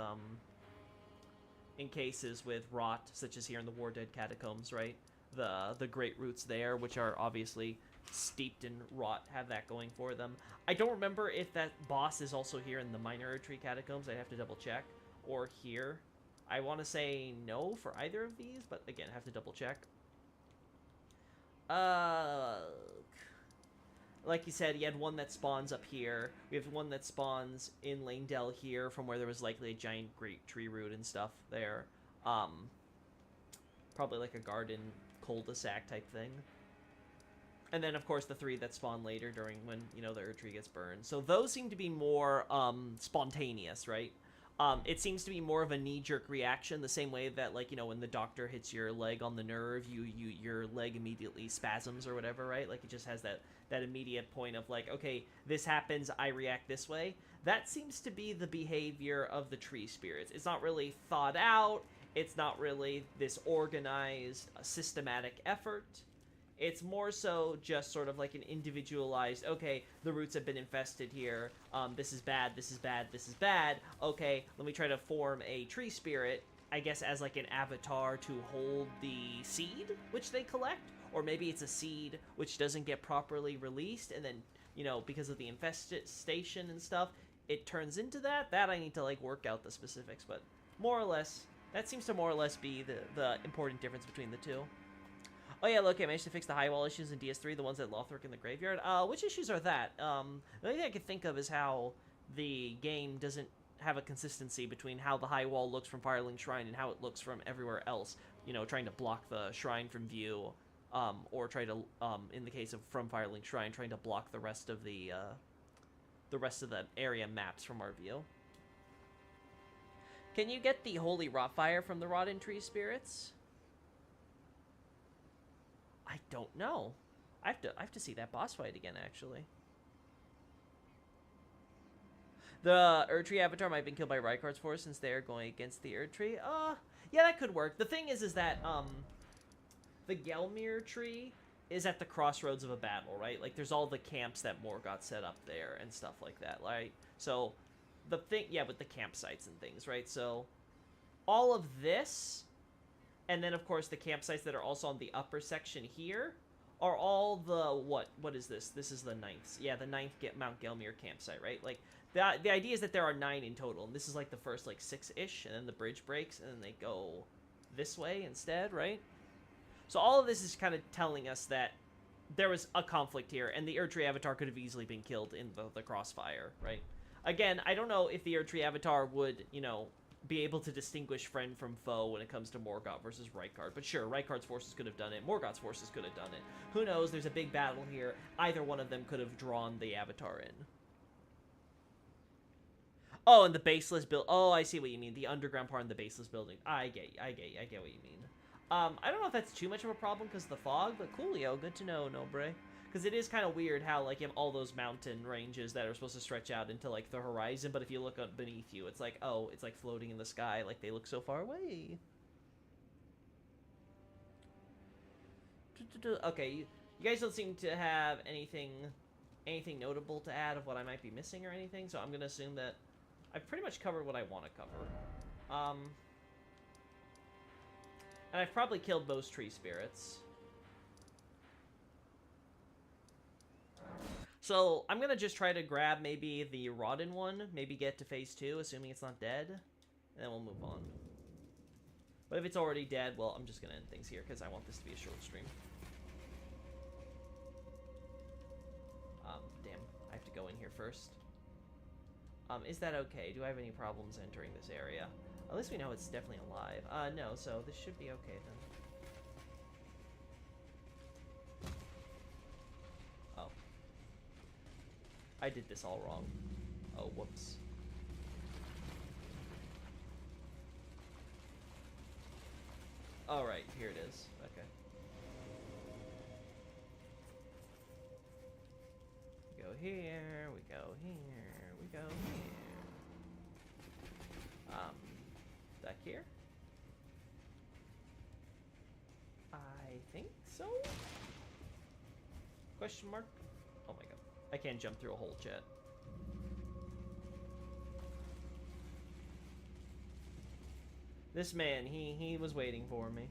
rot, such as here in the War Dead Catacombs, right? The Great Roots there, which are obviously steeped in rot, have that going for them. I don't remember if that boss is also here in the Minor Erd Tree Catacombs. I'd have to double check. Or here. I want to say no for either of these, but again, I have to double check. Like you said, he had one that spawns up here. We have one that spawns in Langdell here, from where there was likely a giant great tree root and stuff there. Probably like a garden cul-de-sac type thing. And then, of course, the 3 that spawn later during when, you know, the Erd Tree gets burned. So those seem to be more spontaneous, right? It seems to be more of a knee-jerk reaction, the same way that, like, you know, when the doctor hits your leg on the nerve, your leg immediately spasms or whatever, right? Like, it just has that immediate point of, like, okay, this happens, I react this way. That seems to be the behavior of the tree spirits. It's not really thought out. It's not really this organized, systematic effort. It's more so just sort of like an individualized, okay, the roots have been infested here, this is bad, this is bad, this is bad, okay, let me try to form a tree spirit, I guess as like an avatar to hold the seed, which they collect, or maybe it's a seed which doesn't get properly released, and then, you know, because of the infestation and stuff, it turns into that. That I need to, like, work out the specifics, but more or less, that seems to more or less be the important difference between the two. Oh yeah, look, I managed to fix the high wall issues in DS3, the ones that Lothric in the graveyard. Which issues are that? The only thing I could think of is how the game doesn't have a consistency between how the high wall looks from Firelink Shrine and how it looks from everywhere else. You know, trying to block the shrine from view, or try to, in the case of from Firelink Shrine, trying to block the rest of the area maps from our view. Can you get the Holy Rotfire from the Rotten Tree Spirits? I don't know. I have to see that boss fight again, actually. The Erd Tree Avatar might have been killed by Rykard's force since they are going against the Erd Tree. Yeah, that could work. The thing is that, the Gelmir Tree is at the crossroads of a battle, right? Like, there's all the camps that Morgoth set up there and stuff like that, right? So, the thing, yeah, with the campsites and things, right? So, all of this... and then, of course, the campsites that are also on the upper section here are all the, what is this? This is the 9th. Yeah, the 9th Mount Gelmir campsite, right? Like, the idea is that there are 9 in total, and this is like the first, like, 6-ish, and then the bridge breaks, and then they go this way instead, right? So all of this is kind of telling us that there was a conflict here, and the Erd Tree Avatar could have easily been killed in the crossfire, right? Again, I don't know if the Erd Tree Avatar would, you know, be able to distinguish friend from foe when it comes to Morgoth versus Rykard. But sure, Rykard's forces could have done it. Morgoth's forces could have done it. Who knows? There's a big battle here. Either one of them could have drawn the Avatar in. Oh, and the baseless build. Oh, I see what you mean. The underground part in the baseless building. I get what you mean. I don't know if that's too much of a problem because of the fog, but coolio. Good to know, Nobre. Because it is kind of weird how, like, you have all those mountain ranges that are supposed to stretch out into, like, the horizon, but if you look up beneath you, it's like, oh, it's, like, floating in the sky, like, they look so far away. Okay, you guys don't seem to have anything notable to add of what I might be missing or anything, so I'm going to assume that I've pretty much covered what I want to cover. And I've probably killed most tree spirits. So, I'm going to just try to grab maybe the rotten one, maybe get to phase 2, assuming it's not dead, and then we'll move on. But if it's already dead, well, I'm just going to end things here, because I want this to be a short stream. Damn, I have to go in here first. Is that okay? Do I have any problems entering this area? At least we know it's definitely alive. No, so this should be okay then. I did this all wrong. Oh, whoops. Alright, here it is. Okay. We go here, we go here, we go here. Back here? I think so? Question mark? Oh my god. I can't jump through a hole, chat. This man, he was waiting for me.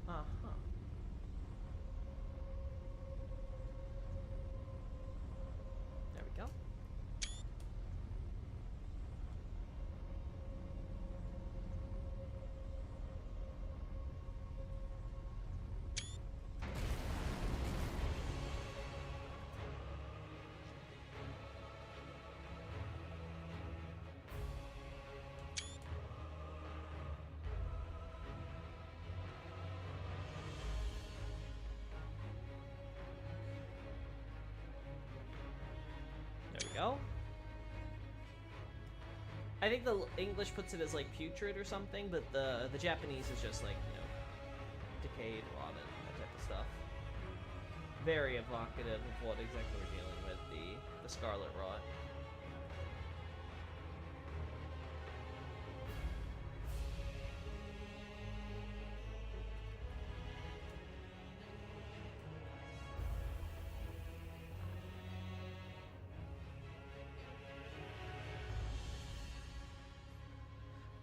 Uh-huh. There we go. There we go. I think the English puts it as like putrid or something, but the Japanese is just like, you know, decayed, rotten, that type of stuff. Very evocative of what exactly we're dealing with, the Scarlet Rot.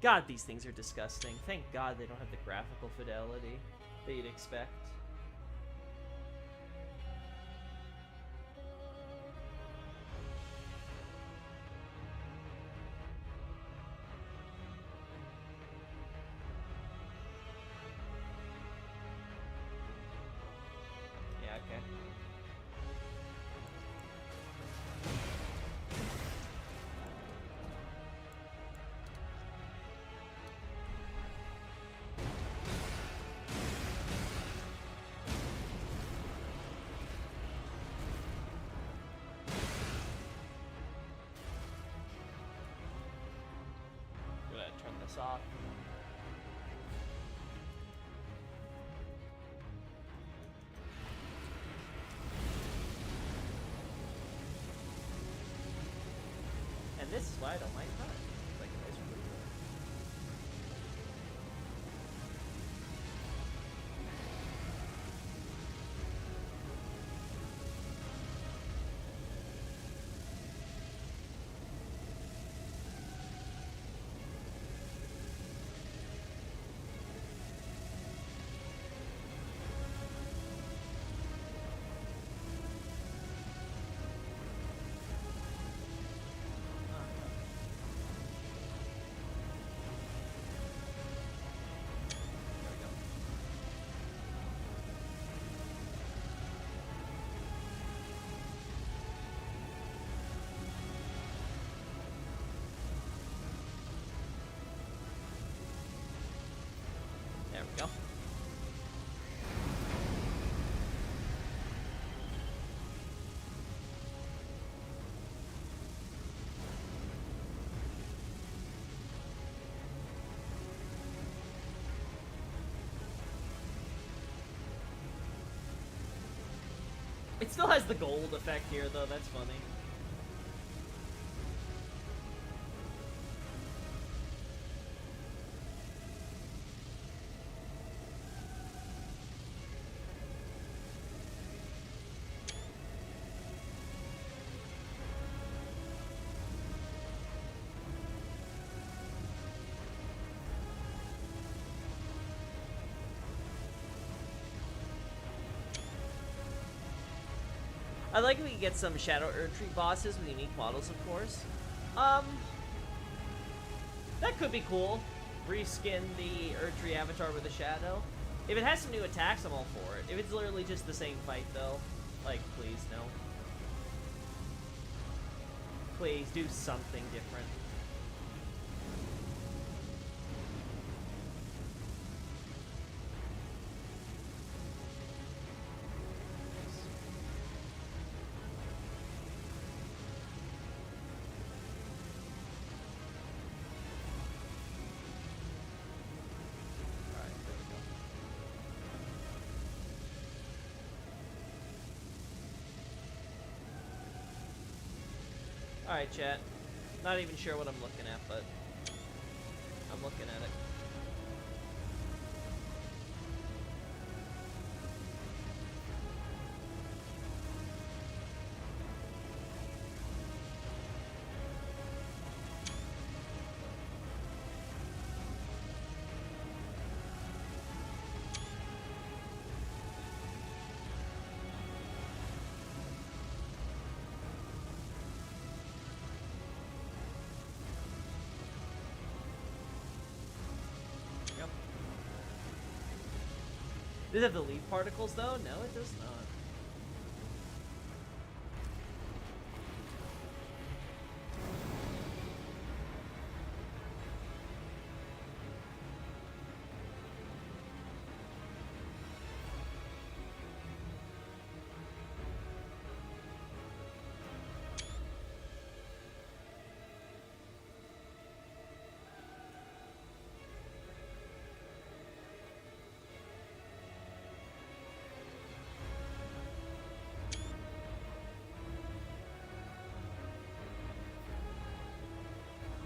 God, these things are disgusting. Thank God they don't have the graphical fidelity that you'd expect. Yeah, okay. Turn this off. And this is why I don't like time. It's like a nice It still has the gold effect here, though. That's funny. I like if we get some Shadow Erdtree bosses with unique models, of course. That could be cool. Reskin the Erdtree avatar with a shadow. If it has some new attacks, I'm all for it. If it's literally just the same fight, though, like, please, no. Please, do something different. Alright, chat. Not even sure what I'm looking at, but I'm looking at it. Does it have the leaf particles, though? No, it does not.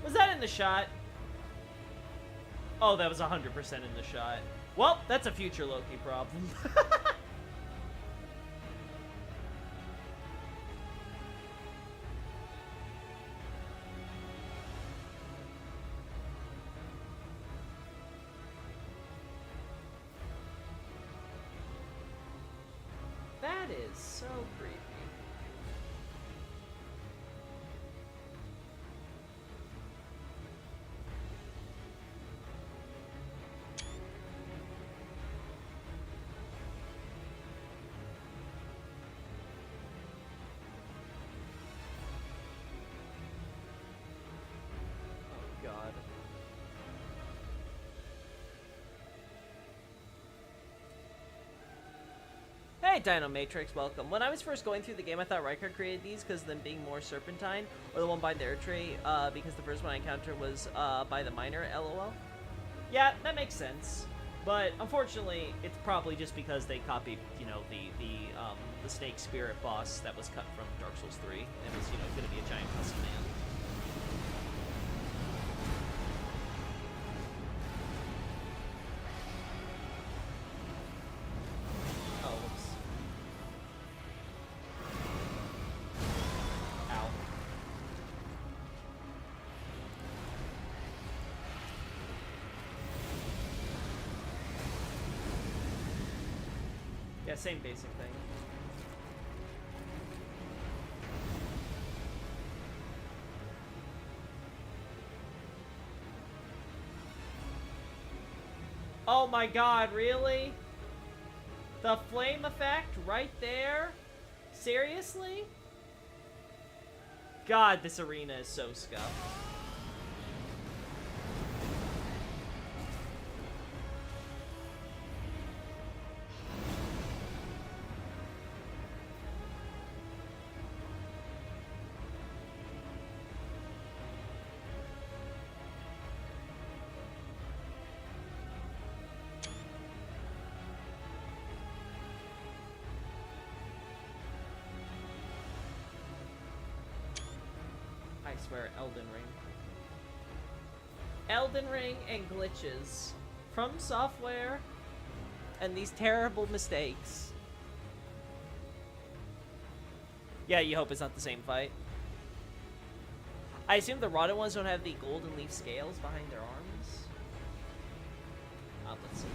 Was that in the shot? Oh, that was 100% in the shot. Well, that's a future Loki problem. That is so creepy. God. Hey, Dino Matrix, welcome. When I was first going through the game, I thought Riker created these because of them being more serpentine, or the one by the Erdtree, because the first one I encountered was by the miner, lol. Yeah, that makes sense. But unfortunately, it's probably just because they copied, you know, the Snake Spirit boss that was cut from Dark Souls 3, and was, you know, going to be a giant pussy man. Yeah, same basic thing. Oh my god, really? The flame effect right there? Seriously? God, this arena is so scuffed. swear, Elden Ring. Elden Ring and glitches. From Software and these terrible mistakes. Yeah, you hope it's not the same fight. I assume the rotted ones don't have the golden leaf scales behind their arms. Let's see.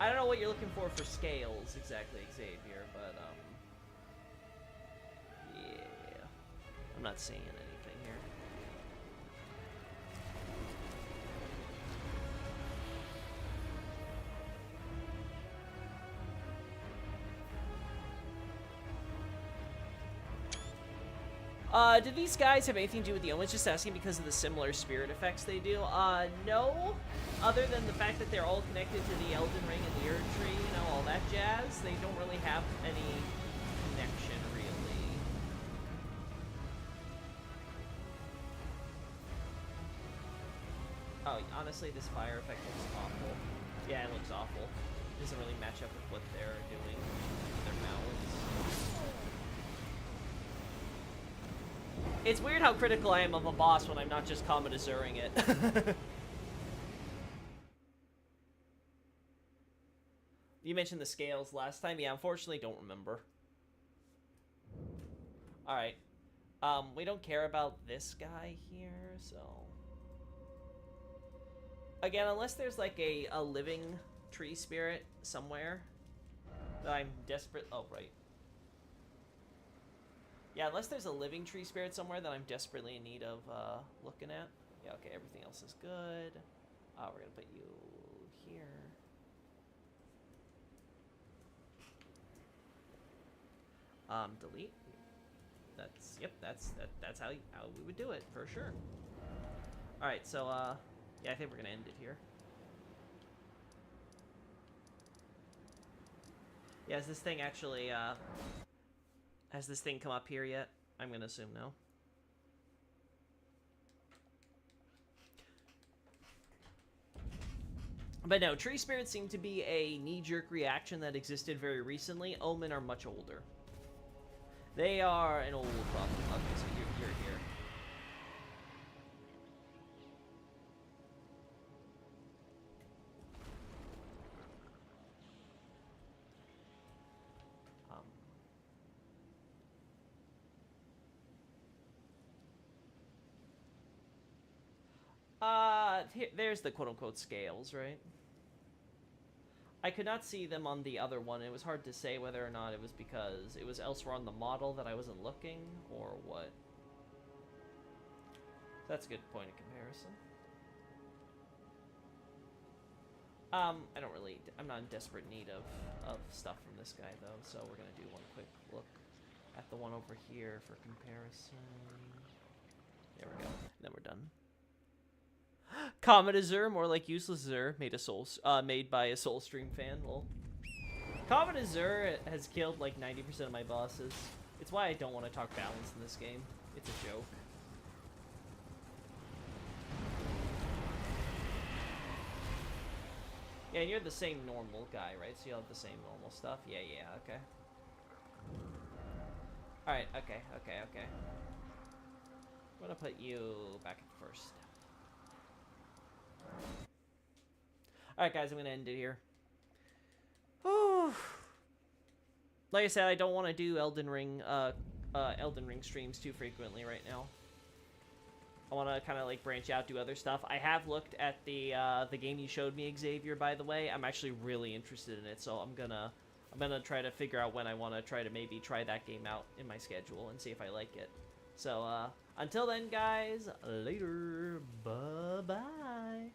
I don't know what you're looking for scales exactly, Xavier, but yeah, I'm not seeing anything here. Do these guys have anything to do with the omens? Just asking because of the similar spirit effects they do. No. Other than the fact that they're all connected to the Elden Ring and the Erd Tree, you know, all that jazz. They don't really have any connection, really. Oh, honestly, this fire effect looks awful. Yeah, it looks awful. It doesn't really match up with what they're doing with their mouths. It's weird how critical I am of a boss when I'm not just Commodore-ing it. You mentioned the scales last time. Yeah, unfortunately, don't remember. Alright. We don't care about this guy here, so... Again, unless there's like a living tree spirit somewhere that I'm desperate... Oh, right. Yeah, unless there's a living tree spirit somewhere that I'm desperately in need of looking at. Yeah, okay, everything else is good. We're gonna put you here. Delete. That's how we would do it for sure. All right, so yeah, I think we're gonna end it here. Yeah, has this thing actually has this thing come up here yet? I'm gonna assume no. But no, tree spirits seem to be a knee-jerk reaction that existed very recently. Omen are much older. They are an old problem. Okay, so you're here. There's the quote-unquote scales, right? I could not see them on the other one. It was hard to say whether or not it was because it was elsewhere on the model that I wasn't looking, or what. That's a good point of comparison. I don't really... I'm not in desperate need of stuff from this guy, though, so we're gonna do one quick look at the one over here for comparison. There we go. And then we're done. Comet Azure, more like Useless Azure, made by a Soulstream fan. Lol. Comet Azure has killed like 90% of my bosses. It's why I don't want to talk balance in this game. It's a joke. Yeah, and you're the same normal guy, right? So you'll have the same normal stuff. Yeah, okay. Alright, okay. I'm gonna put you back at first. Alright, guys, I'm gonna end it here. Whew. Like I said, I don't want to do Elden Ring streams too frequently right now. I want to kind of like branch out, do other stuff. I have looked at the game you showed me, Xavier, by the way. I'm actually really interested in it, so I'm gonna try to figure out when I want to try to maybe try that game out in my schedule and see if I like it. So until then, guys, later. Bye-bye.